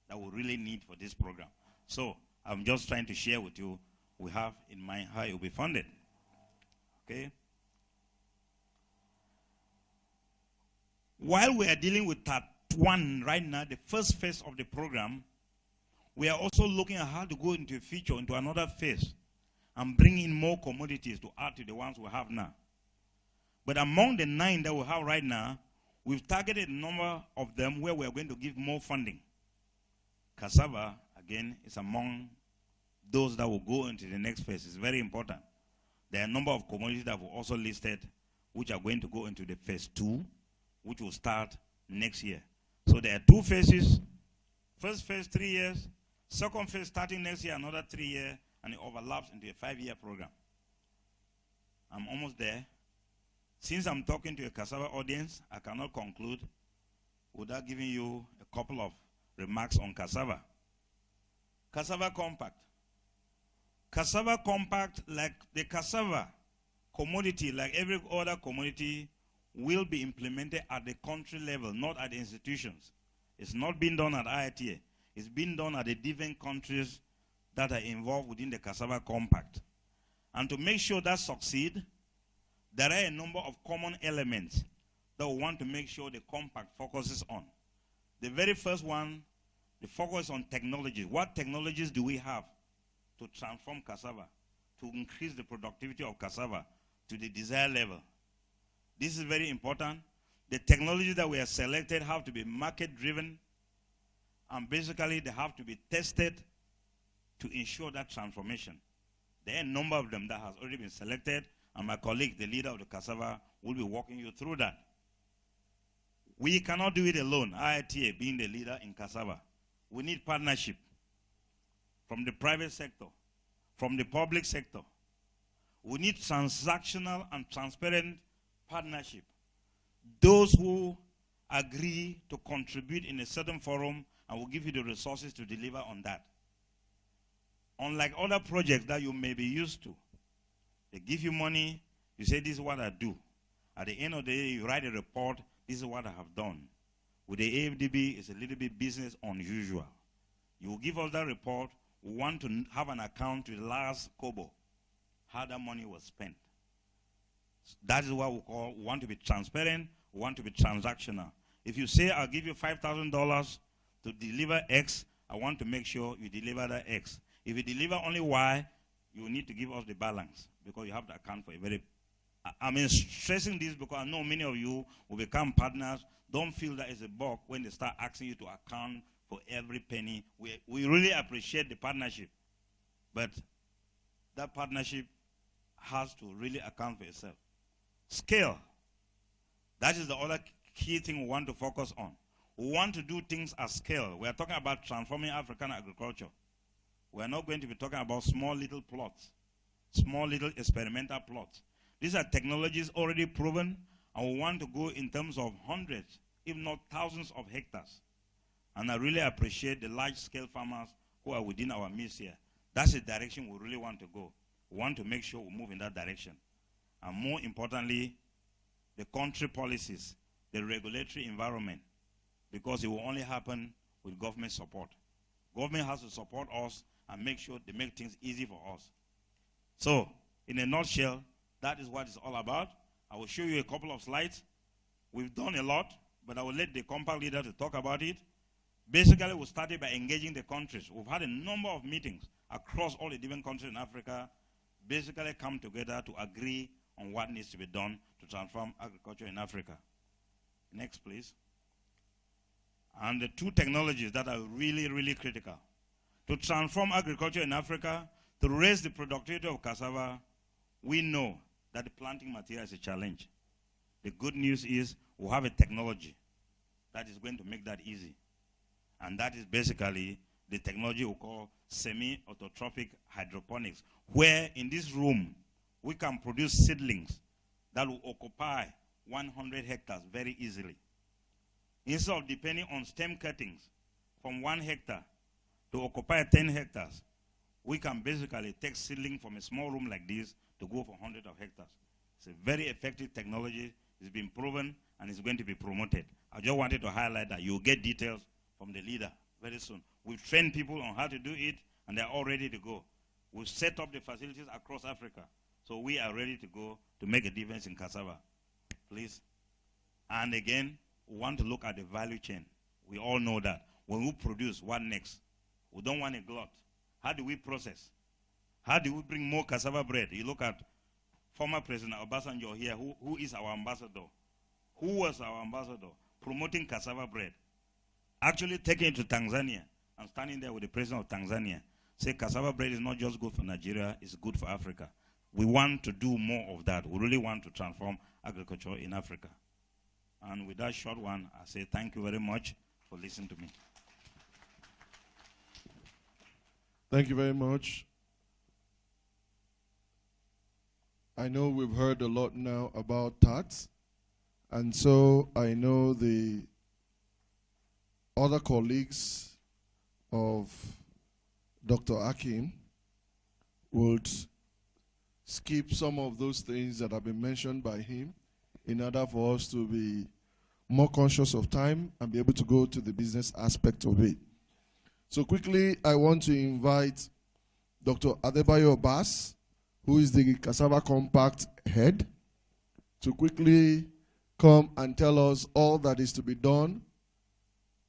that we really need for this program. So I'm just trying to share with you, we have in mind how it will be funded. Okay? While we are dealing with TAAT 1 right now, the first phase of the program, we are also looking at how to go into the future, into another phase, and bring in more commodities to add to the ones we have now. But among the 9 that we have right now, we've targeted a number of them where we are going to give more funding. Cassava, again, is among those that will go into the next phase. It's very important. There are a number of commodities that were also listed, which are going to go into the phase 2, which will start next year. So there are 2 phases. First phase, 3 years. Second phase, starting next year, another 3 years, and it overlaps into a 5-year program. I'm almost there. Since I'm talking to a cassava audience, I cannot conclude without giving you a couple of remarks on cassava. Cassava compact. Cassava compact, like the cassava commodity, like every other commodity, will be implemented at the country level, not at the institutions. It's not being done at IITA. It's being done at the different countries that are involved within the cassava compact. And to make sure that succeeds, there are a number of common elements that we want to make sure the compact focuses on. The very first one, the focus on technology. What technologies do we have to transform cassava, to increase the productivity of cassava to the desired level? This is very important. The technologies that we have selected have to be market-driven, and basically they have to be tested to ensure that transformation. There are a number of them that has already been selected, and my colleague, the leader of the cassava, will be walking you through that. We cannot do it alone, IITA being the leader in cassava. We need partnership from the private sector, from the public sector. We need transactional and transparent partnership. Those who agree to contribute in a certain forum and will give you the resources to deliver on that. Unlike other projects that you may be used to, they give you money, you say, this is what I do. At the end of the day, you write a report, this is what I have done. With the AFDB, it's a little bit business unusual. You will give us that report. We want to have an account to the last kobo, how that money was spent. That is what we want to be transparent, we want to be transactional. If you say, I'll give you $5,000 to deliver X, I want to make sure you deliver that X. If you deliver only Y, you need to give us the balance, because you have to account for a very... I'm stressing this because I know many of you will become partners. Don't feel that it's a buck when they start asking you to account for every penny. We really appreciate the partnership, but that partnership has to really account for itself. Scale. That is the other key thing we want to focus on. We want to do things at scale. We are talking about transforming African agriculture. We are not going to be talking about small little plots, small little experimental plots. These are technologies already proven, and we want to go in terms of hundreds, if not thousands of hectares. And I really appreciate the large-scale farmers who are within our midst here. That's the direction we really want to go. We want to make sure we move in that direction. And more importantly, the country policies, the regulatory environment, because it will only happen with government support. Government has to support us and make sure they make things easy for us. So, In a nutshell, that is what it's all about. I will show you a couple of slides. We've done a lot, but I will let the compact leader to talk about it. Basically, we started by engaging the countries. We've had a number of meetings across all the different countries in Africa, basically come together to agree on what needs to be done to transform agriculture in Africa. Next, please. And the two technologies that are really, really critical. To transform agriculture in Africa, to raise the productivity of cassava, we know that the planting material is a challenge. The good news is we have a technology that is going to make that easy. And that is basically the technology we call semi-autotrophic hydroponics, where in this room we can produce seedlings that will occupy 100 hectares very easily. Instead of depending on stem cuttings from 1 hectare to occupy 10 hectares, we can basically take seedling from a small room like this to go for hundreds of hectares. It's a very effective technology. It's been proven and it's going to be promoted. I just wanted to highlight that. You'll get details from the leader very soon. We've trained people on how to do it and they're all ready to go. We've set up the facilities across Africa. So we are ready to go to make a difference in cassava. Please. And again, we want to look at the value chain. We all know that. When we produce, what next? We don't want a glut. How do we process? How do we bring more cassava bread? You look at former President Obasanjo here, who is our ambassador. Who was our ambassador? Promoting cassava bread. Actually taking it to Tanzania and standing there with the President of Tanzania. Say cassava bread is not just good for Nigeria, it's good for Africa. We want to do more of that. We really want to transform agriculture in Africa. And with that short one, I say thank you very much for listening to me. Thank you very much. I know we've heard a lot now about TAAT, and so I know the other colleagues of Dr. Akim would skip some of those things that have been mentioned by him in order for us to be more conscious of time and be able to go to the business aspect of it. So quickly, I want to invite Dr. Adebayo Bass, who is the Cassava Compact head, to quickly come and tell us all that is to be done,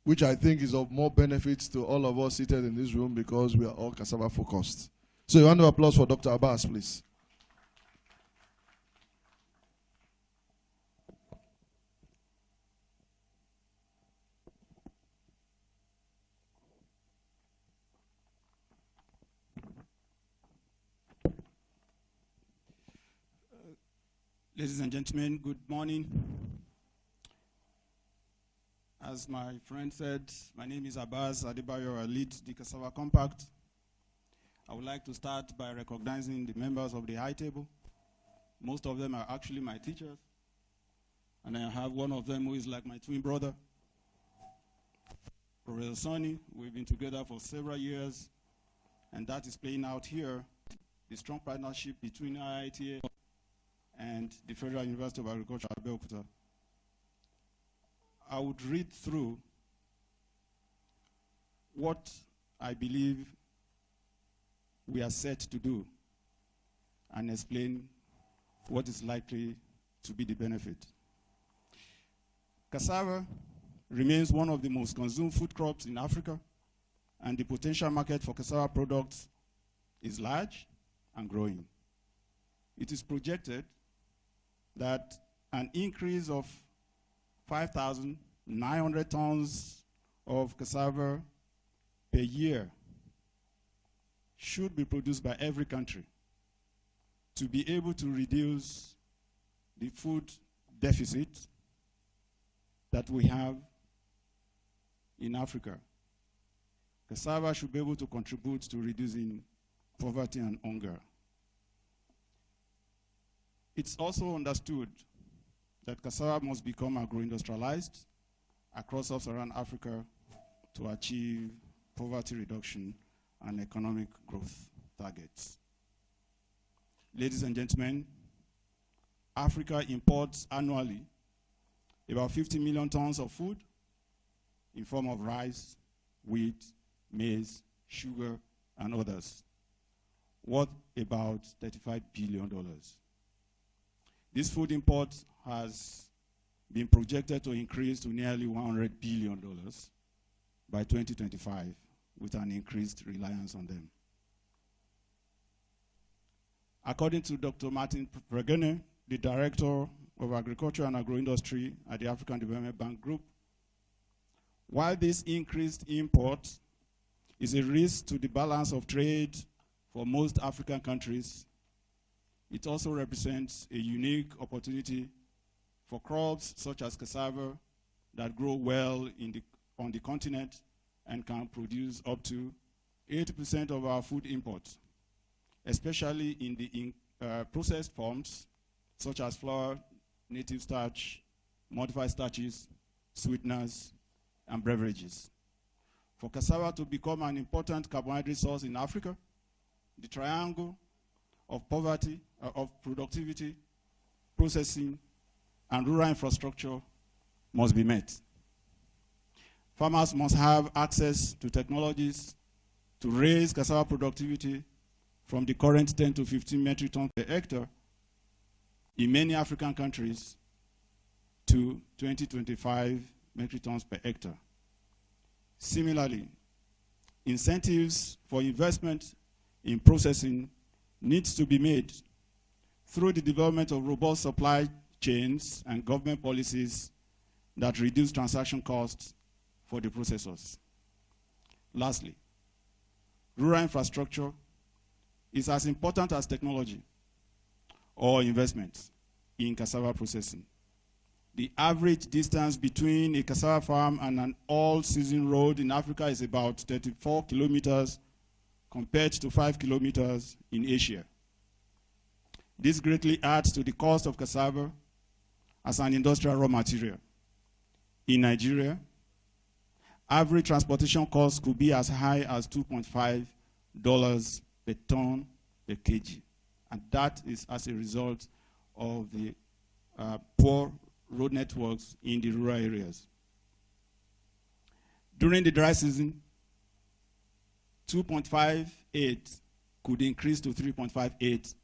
which I think is of more benefits to all of us seated in this room because we are all cassava focused. So a round of applause for Dr. Abbas, please. Ladies and gentlemen, good morning. As my friend said, my name is Abbas Adebayo. I lead the Cassava Compact. I would like to start by recognizing the members of the high table. Most of them are actually my teachers. And I have one of them who is like my twin brother, Professor Sonny. We've been together for several years, and that is playing out here, the strong partnership between IITA and the Federal University of Agriculture, Abeokuta. I would read through what I believe we are set to do and explain what is likely to be the benefit. Cassava remains one of the most consumed food crops in Africa, and the potential market for cassava products is large and growing. It is projected that an increase of 5,900 tons of cassava per year should be produced by every country to be able to reduce the food deficit that we have in Africa. Cassava should be able to contribute to reducing poverty and hunger. It's also understood that cassava must become agro-industrialized across sub-Saharan Africa to achieve poverty reduction and economic growth targets. Ladies and gentlemen, Africa imports annually about 50 million tons of food in form of rice, wheat, maize, sugar, and others. worth about $35 billion. This food import has been projected to increase to nearly $100 billion by 2025, with an increased reliance on them. According to Dr. Martin Pregene, the Director of Agriculture and Agroindustry at the African Development Bank Group, while this increased import is a risk to the balance of trade for most African countries, it also represents a unique opportunity for crops such as cassava that grow well on the continent and can produce up to 80% of our food imports, especially in the processed forms such as flour, native starch, modified starches, sweeteners, and beverages. For cassava to become an important carbohydrate source in Africa, the triangle of poverty, of productivity, processing, and rural infrastructure must be met. Farmers must have access to technologies to raise cassava productivity from the current 10 to 15 metric tons per hectare in many African countries to 20-25 metric tons per hectare. Similarly, incentives for investment in processing needs to be made through the development of robust supply chains and government policies that reduce transaction costs for the processors. Lastly, rural infrastructure is as important as technology or investment in cassava processing. The average distance between a cassava farm and an all-season road in Africa is about 34 kilometers compared to 5 kilometers in Asia. This greatly adds to the cost of cassava as an industrial raw material. In Nigeria, average transportation costs could be as high as $2.5 per ton per kg. And that is as a result of the poor road networks in the rural areas. During the dry season, $2.58 could increase to $3.58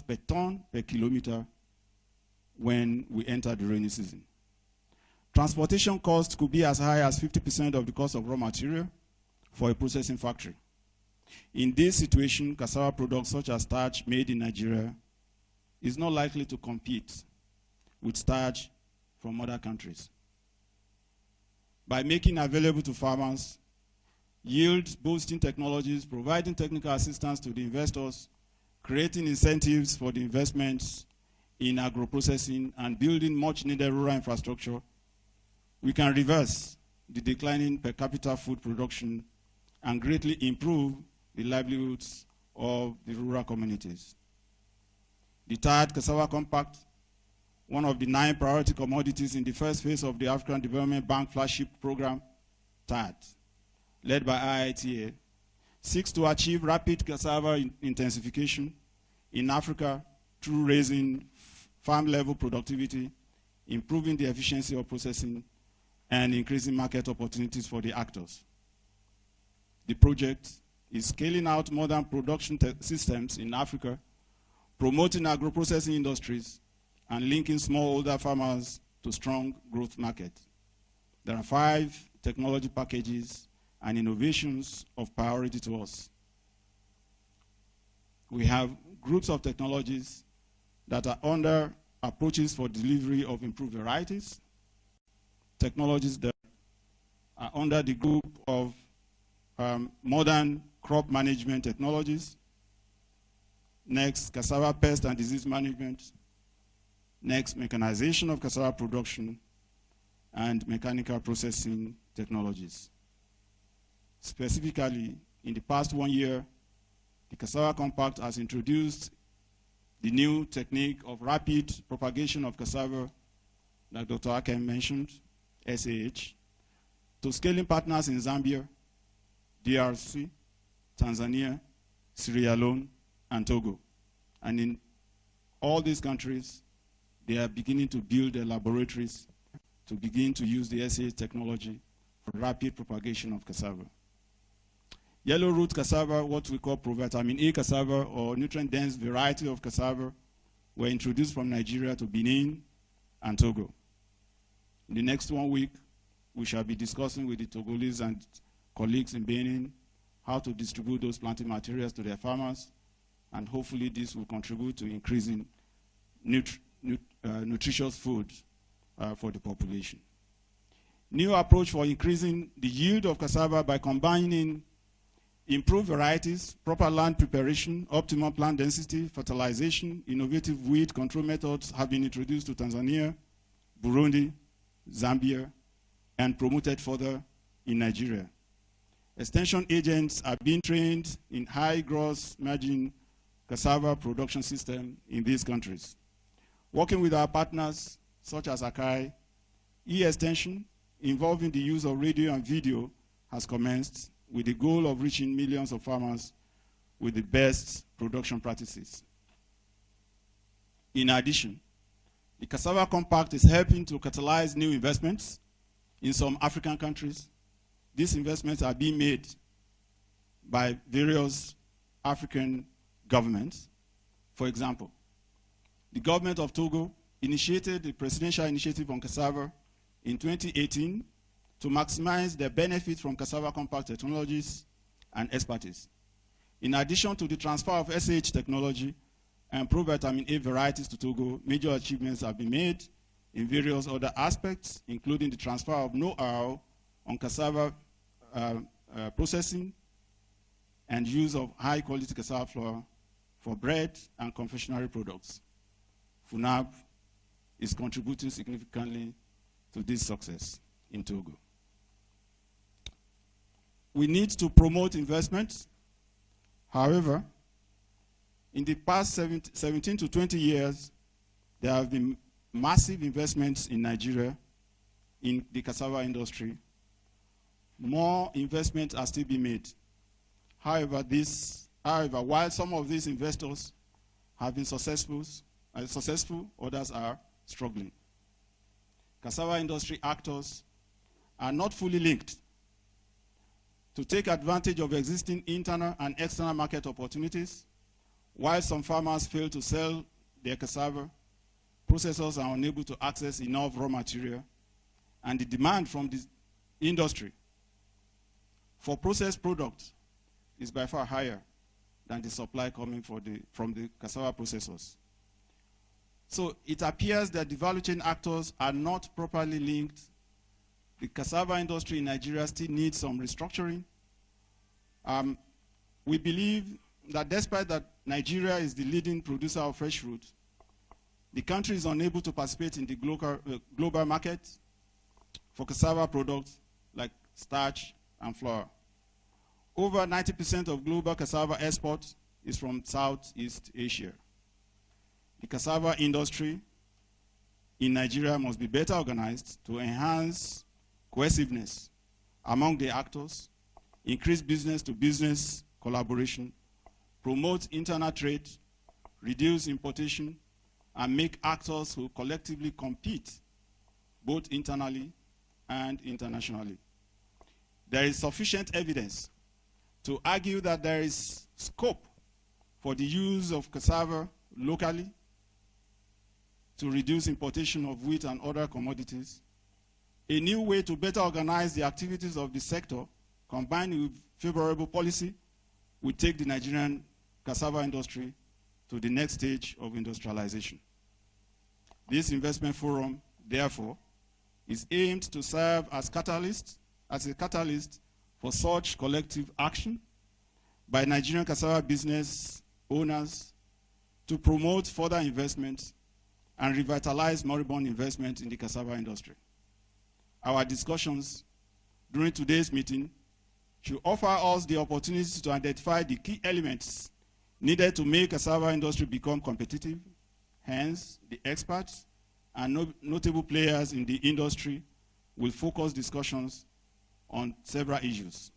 per ton per kilometer when we enter the rainy season. Transportation costs could be as high as 50% of the cost of raw material for a processing factory. In this situation, cassava products such as starch made in Nigeria is not likely to compete with starch from other countries. By making available to farmers yield-boosting technologies, providing technical assistance to the investors, creating incentives for the investments in agro-processing, and building much-needed rural infrastructure, we can reverse the declining per capita food production and greatly improve the livelihoods of the rural communities. The TAAT Cassava Compact, one of the 9 priority commodities in the first phase of the African Development Bank flagship program, TAAT, led by IITA, seeks to achieve rapid cassava intensification in Africa through raising farm-level productivity, improving the efficiency of processing, and increasing market opportunities for the actors. The project is scaling out modern production systems in Africa, promoting agro-processing industries, and linking smallholder farmers to strong growth markets. There are 5 technology packages and innovations of priority to us. We have groups of technologies that are under approaches for delivery of improved varieties, technologies that are under the group of modern crop management technologies, next, cassava pest and disease management, next, mechanization of cassava production, and mechanical processing technologies. Specifically, in the past 1 year, the Cassava Compact has introduced the new technique of rapid propagation of cassava, like Dr. Akem mentioned, SAH, to scaling partners in Zambia, DRC, Tanzania, Sierra Leone, and Togo. And in all these countries, they are beginning to build their laboratories to begin to use the SAH technology for rapid propagation of cassava. Yellow root cassava, what we call provitamin A cassava or nutrient-dense variety of cassava, were introduced from Nigeria to Benin and Togo. In the next 1 week, we shall be discussing with the Togolese and colleagues in Benin how to distribute those planting materials to their farmers, and hopefully this will contribute to increasing nutritious food for the population. New approach for increasing the yield of cassava by combining improved varieties, proper land preparation, optimal plant density, fertilization, innovative weed control methods have been introduced to Tanzania, Burundi, Zambia, and promoted further in Nigeria. Extension agents are being trained in high gross margin cassava production system in these countries. Working with our partners, such as Akai, e-extension, involving the use of radio and video, has commenced with the goal of reaching millions of farmers with the best production practices. In addition, the Cassava Compact is helping to catalyze new investments in some African countries. These investments are being made by various African governments. For example, the government of Togo initiated the Presidential Initiative on Cassava in 2018 to maximize the benefit from Cassava Compact technologies and expertise. In addition to the transfer of SH technology and provitamin A varieties to Togo, major achievements have been made in various other aspects, including the transfer of know-how on cassava processing and use of high-quality cassava flour for bread and confectionery products. FUNAB is contributing significantly to this success in Togo. We need to promote investments. However, in the past 17 to 20 years, there have been massive investments in Nigeria in the cassava industry. More investments are still being made. However, while some of these investors have been successful, others are struggling. Cassava industry actors are not fully linked to take advantage of existing internal and external market opportunities. While some farmers fail to sell their cassava, processors are unable to access enough raw material, and the demand from the industry for processed products is by far higher than the supply coming from the cassava processors. So it appears that the value chain actors are not properly linked. The cassava industry in Nigeria still needs some restructuring. We believe that despite that Nigeria is the leading producer of fresh fruit, the country is unable to participate in the global market for cassava products like starch and flour. Over 90% of global cassava export is from Southeast Asia. The cassava industry in Nigeria must be better organized to enhance cohesiveness among the actors, increase business-to-business collaboration, promote internal trade, reduce importation, and make actors who collectively compete both internally and internationally. There is sufficient evidence to argue that there is scope for the use of cassava locally to reduce importation of wheat and other commodities. A new way to better organize the activities of the sector, combined with favorable policy, will take the Nigerian cassava industry to the next stage of industrialization. This investment forum, therefore, is aimed to serve as a catalyst for such collective action by Nigerian cassava business owners to promote further investment and revitalize moribund investment in the cassava industry. Our discussions during today's meeting should offer us the opportunity to identify the key elements needed to make cassava industry become competitive. Hence, the experts and notable players in the industry will focus discussions on several issues.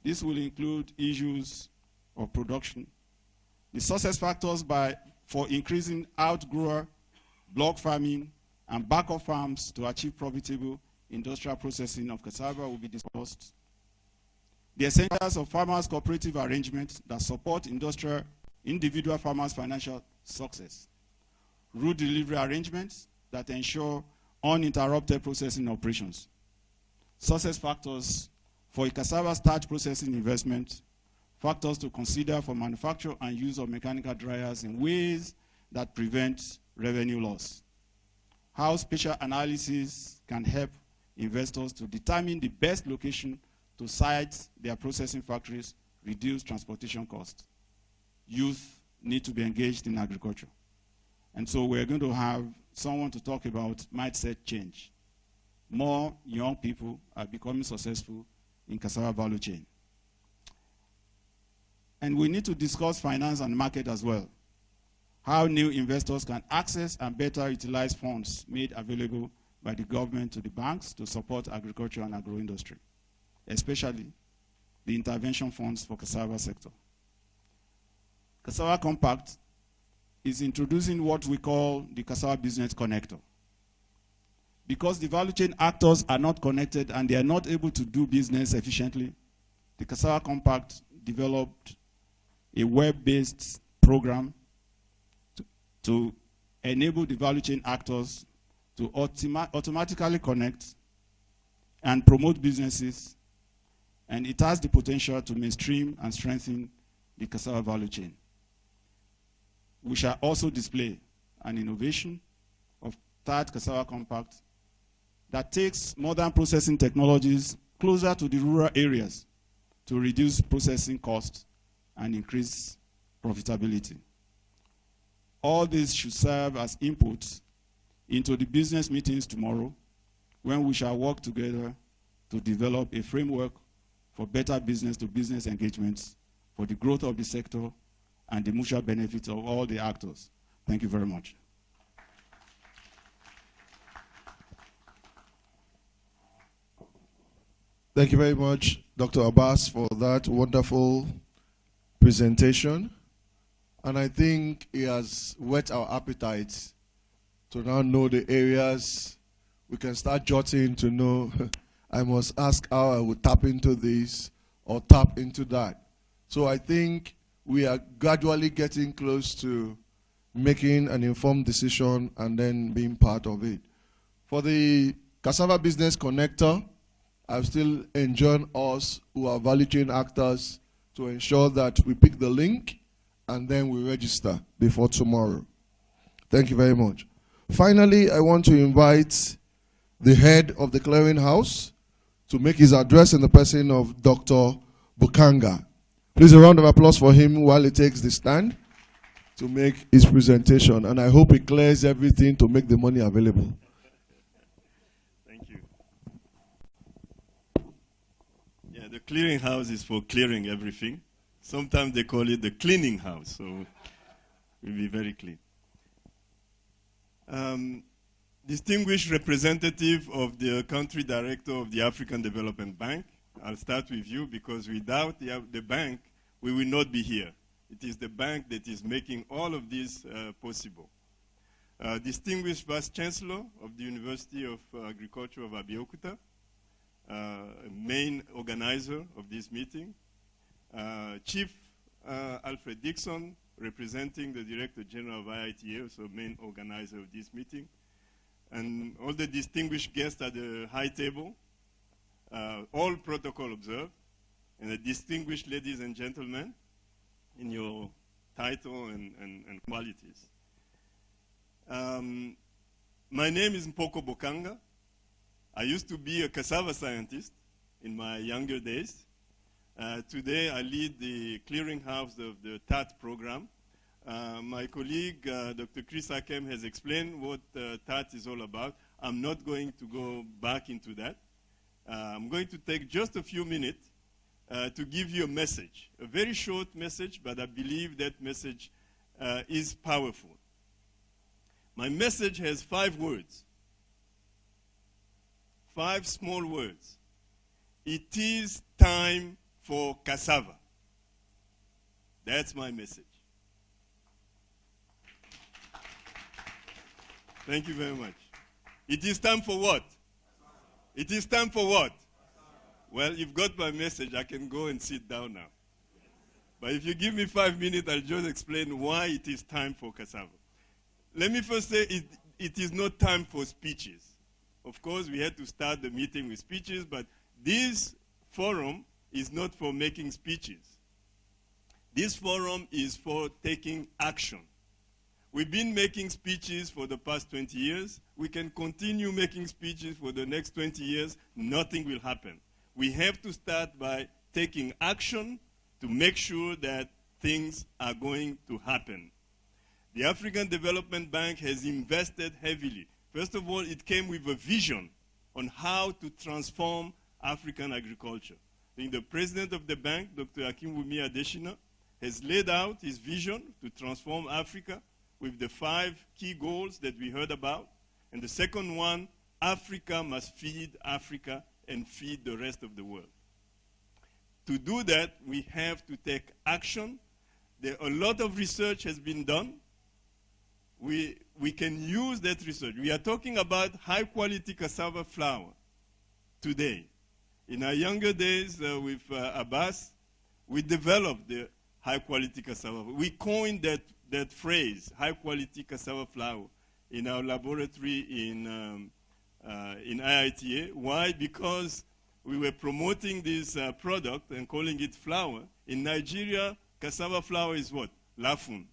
This will include issues of production, the success factors for increasing outgrower, block farming, and backup farms to achieve profitable industrial processing of cassava will be discussed. the essentials of farmers' cooperative arrangements that support individual farmers' financial success, route delivery arrangements that ensure uninterrupted processing operations, success factors for a cassava starch processing investment, factors to consider for manufacture and use of mechanical dryers in ways that prevent revenue loss, how spatial analysis can help investors to determine the best location to site their processing factories, reduce transportation costs. Youth need to be engaged in agriculture. And so we're going to have someone to talk about mindset change. More young people are becoming successful in cassava value chain. And we need to discuss finance and market as well. How new investors can access and better utilize funds made available by the government to the banks to support agriculture and agro-industry, especially the intervention funds for cassava sector. Cassava Compact is introducing what we call the Cassava Business Connector. Because the value chain actors are not connected and they are not able to do business efficiently, the Cassava Compact developed a web-based program to enable the value chain actors to automatically connect and promote businesses, and it has the potential to mainstream and strengthen the cassava value chain. We shall also display an innovation of TAAT Cassava Compact that takes modern processing technologies closer to the rural areas to reduce processing costs and increase profitability. All this should serve as inputs into the business meetings tomorrow, when we shall work together to develop a framework for better business-to-business engagements for the growth of the sector and the mutual benefits of all the actors. Thank you very much. Thank you very much, Dr. Abbas, for that wonderful presentation. And I think he has whet our appetite to now know the areas we can start jotting to know, I must ask how I would tap into this or tap into that. So I think we are gradually getting close to making an informed decision and then being part of it. For the Cassava Business Connector, I've still enjoined us who are value chain actors to ensure that we pick the link and then we register before tomorrow. Thank you very much. Finally, I want to invite the head of the clearinghouse to make his address in the person of Dr. Bukanga. Please, a round of applause for him while he takes the stand to make his presentation. And I hope he clears everything to make the money available. Thank you. Yeah, the clearinghouse is for clearing everything. Sometimes they call it the cleaning house, so we'll be very clean. Distinguished representative of the country director of the African Development Bank, I'll start with you because without the bank, we will not be here. It is the bank that is making all of this possible. Distinguished Vice Chancellor of the University of Agriculture of Abeokuta, main organizer of this meeting, Chief Alfred Dixon, representing the Director General of IITA, also main organizer of this meeting, and all the distinguished guests at the high table, all protocol observed, and the distinguished ladies and gentlemen in your title and qualities. My name is Mpoko Bokanga. I used to be a cassava scientist in my younger days. Today I lead the clearinghouse of the TAAT program. My colleague, Dr. Chris Hakem, has explained what TAAT is all about. I'm not going to go back into that. I'm going to take just a few minutes to give you a message, a very short message, but I believe that message is powerful. My message has 5 words, 5 small words. It is time for cassava. That's my message. Thank you very much. It is time for what? It is time for what? Well, you've got my message. I can go and sit down now. But if you give me 5 minutes, I'll just explain why it is time for cassava. Let me first say it is not time for speeches. Of course, we had to start the meeting with speeches, but this forum is not for making speeches. This forum is for taking action. We've been making speeches for the past 20 years. We can continue making speeches for the next 20 years. Nothing will happen. We have to start by taking action to make sure that things are going to happen. The African Development Bank has invested heavily. First of all, it came with a vision on how to transform African agriculture. I think the president of the bank, Dr. Akinwumi Adesina, has laid out his vision to transform Africa with the 5 key goals that we heard about. And the second one, Africa must feed Africa and feed the rest of the world. To do that, we have to take action. A lot of research has been done. We can use that research. We are talking about high-quality cassava flour today. In our younger days with Abbas, we developed the high-quality cassava. We coined that phrase, high-quality cassava flour, in our laboratory in IITA. Why? Because we were promoting this product and calling it flour. In Nigeria, cassava flour is what? Lafun.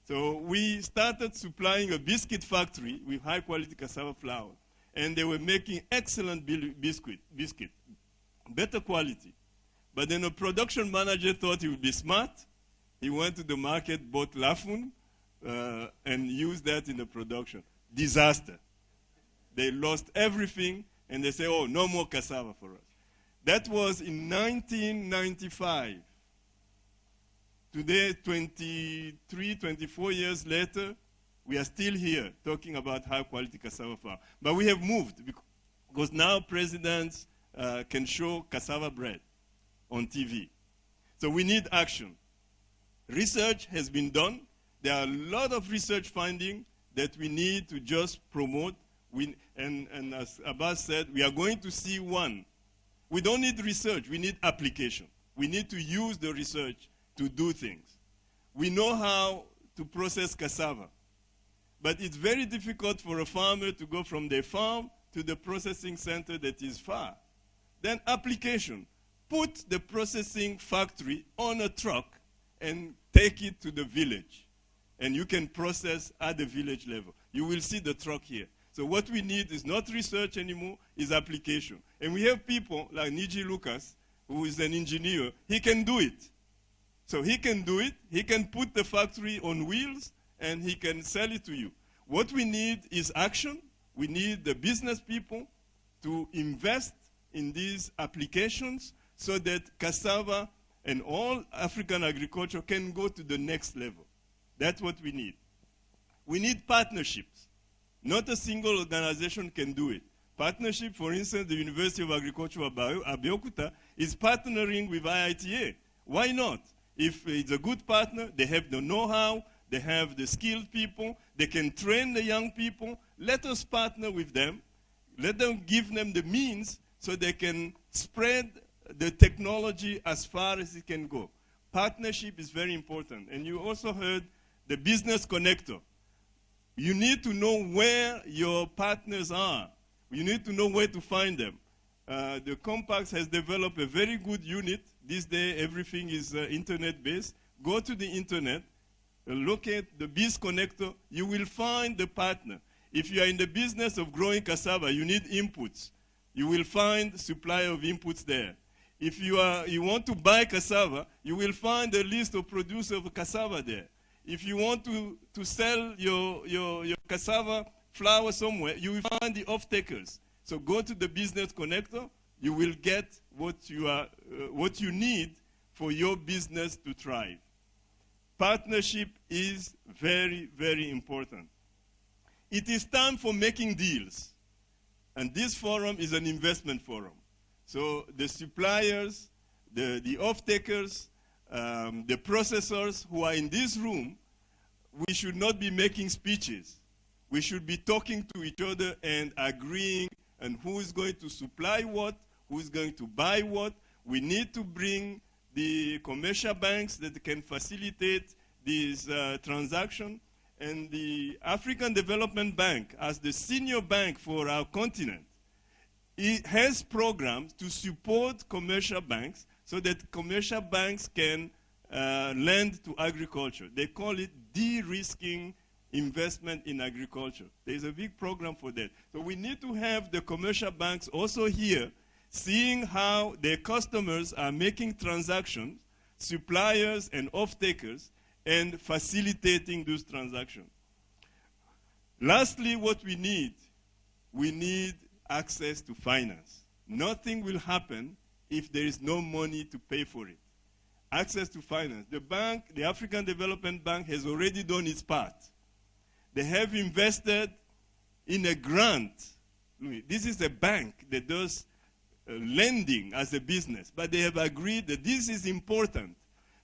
So we started supplying a biscuit factory with high-quality cassava flour. And they were making excellent biscuit, better quality. But then a production manager thought he would be smart. He went to the market, bought Lafun, and used that in the production. Disaster. They lost everything, and they say, oh, no more cassava for us. That was in 1995. Today, 23, 24 years later, we are still here talking about high-quality cassava flour. But we have moved, because now presidents can show cassava bread on TV. So we need action. Research has been done. There are a lot of research findings that we need to just promote. And as Abbas said, we are going to see one. We don't need research, we need application. We need to use the research to do things. We know how to process cassava, but it's very difficult for a farmer to go from their farm to the processing center that is far. Then application. Put the processing factory on a truck and take it to the village. And you can process at the village level. You will see the truck here. So what we need is not research anymore, is application. And we have people like Niji Lucas, who is an engineer. He can do it. So he can do it. He can put the factory on wheels, and he can sell it to you. What we need is action. We need the business people to invest in these applications so that cassava and all African agriculture can go to the next level. That's what we need. We need partnerships. Not a single organization can do it. Partnership, for instance, the University of Agriculture of Abeokuta is partnering with IITA. Why not? If it's a good partner, they have the know-how, they have the skilled people, they can train the young people. Let us partner with them. Let them give them the means so they can spread the technology as far as it can go. Partnership is very important. And you also heard the business connector. You need to know where your partners are. You need to know where to find them. The Compacts has developed a very good unit. This day, everything is internet-based. Go to the internet, look at the Biz Connector. You will find the partner. If you are in the business of growing cassava, you need inputs. You will find supply of inputs there. If you want to buy cassava, you will find a list of producers of cassava there. If you want to sell your cassava flour somewhere, you will find the off-takers. So go to the business connector. You will get what you need for your business to thrive. Partnership is very, very important. It is time for making deals. And this forum is an investment forum. So the suppliers, the off-takers, the processors who are in this room, we should not be making speeches. We should be talking to each other and agreeing on who is going to supply what, who's going to buy what. We need to bring the commercial banks that can facilitate these transactions. And the African Development Bank, as the senior bank for our continent, it has programs to support commercial banks so that commercial banks can lend to agriculture. They call it de-risking investment in agriculture. There's a big program for that. So we need to have the commercial banks also here, seeing how their customers are making transactions, suppliers and off-takers, and facilitating those transactions. Lastly, what we need access to finance. Nothing will happen if there is no money to pay for it. Access to finance. The bank, the African Development Bank, has already done its part. They have invested in a grant. This is a bank that does lending as a business, but they have agreed that this is important.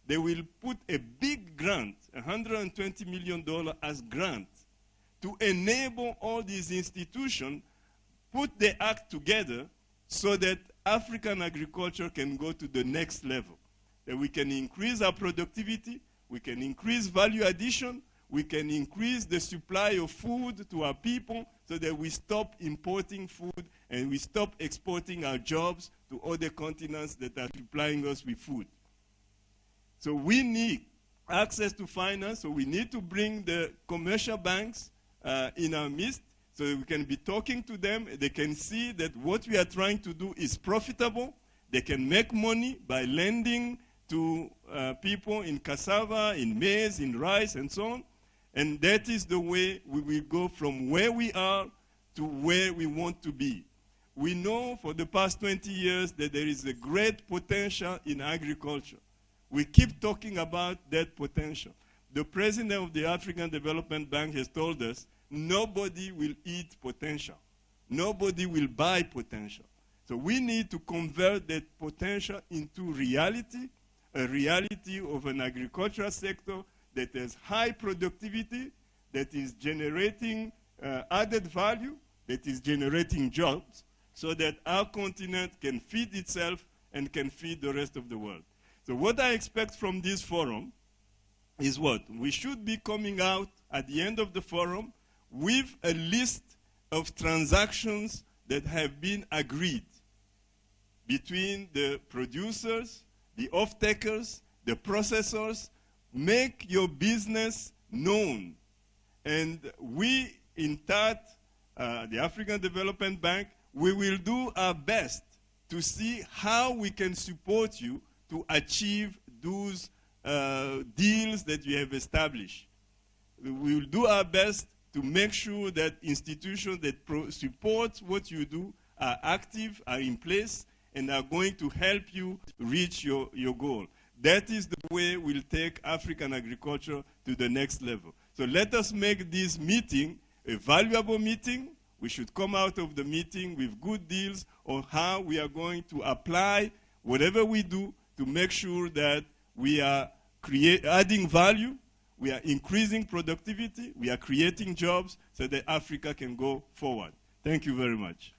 They will put a big grant, $120 million as grant, to enable all these institutions put the act together so that African agriculture can go to the next level. That we can increase our productivity, we can increase value addition, we can increase the supply of food to our people so that we stop importing food and we stop exporting our jobs to other continents that are supplying us with food. So we need access to finance, so we need to bring the commercial banks in our midst so that we can be talking to them. They can see that what we are trying to do is profitable. They can make money by lending to people in cassava, in maize, in rice, and so on. And that is the way we will go from where we are to where we want to be. We know for the past 20 years that there is a great potential in agriculture. We keep talking about that potential. The president of the African Development Bank has told us nobody will eat potential. Nobody will buy potential. So we need to convert that potential into reality, a reality of an agricultural sector that has high productivity, that is generating added value, that is generating jobs, so that our continent can feed itself and can feed the rest of the world. So what I expect from this forum is what? We should be coming out at the end of the forum with a list of transactions that have been agreed between the producers, the off-takers, the processors. Make your business known. And we in TAAT, the African Development Bank, we will do our best to see how we can support you to achieve those deals that you have established. We will do our best to make sure that institutions that support what you do are active, are in place, and are going to help you reach your goal. That is the way we'll take African agriculture to the next level. So let us make this meeting a valuable meeting. We should come out of the meeting with good deals on how we are going to apply whatever we do to make sure that we are adding value, we are increasing productivity, we are creating jobs so that Africa can go forward. Thank you very much.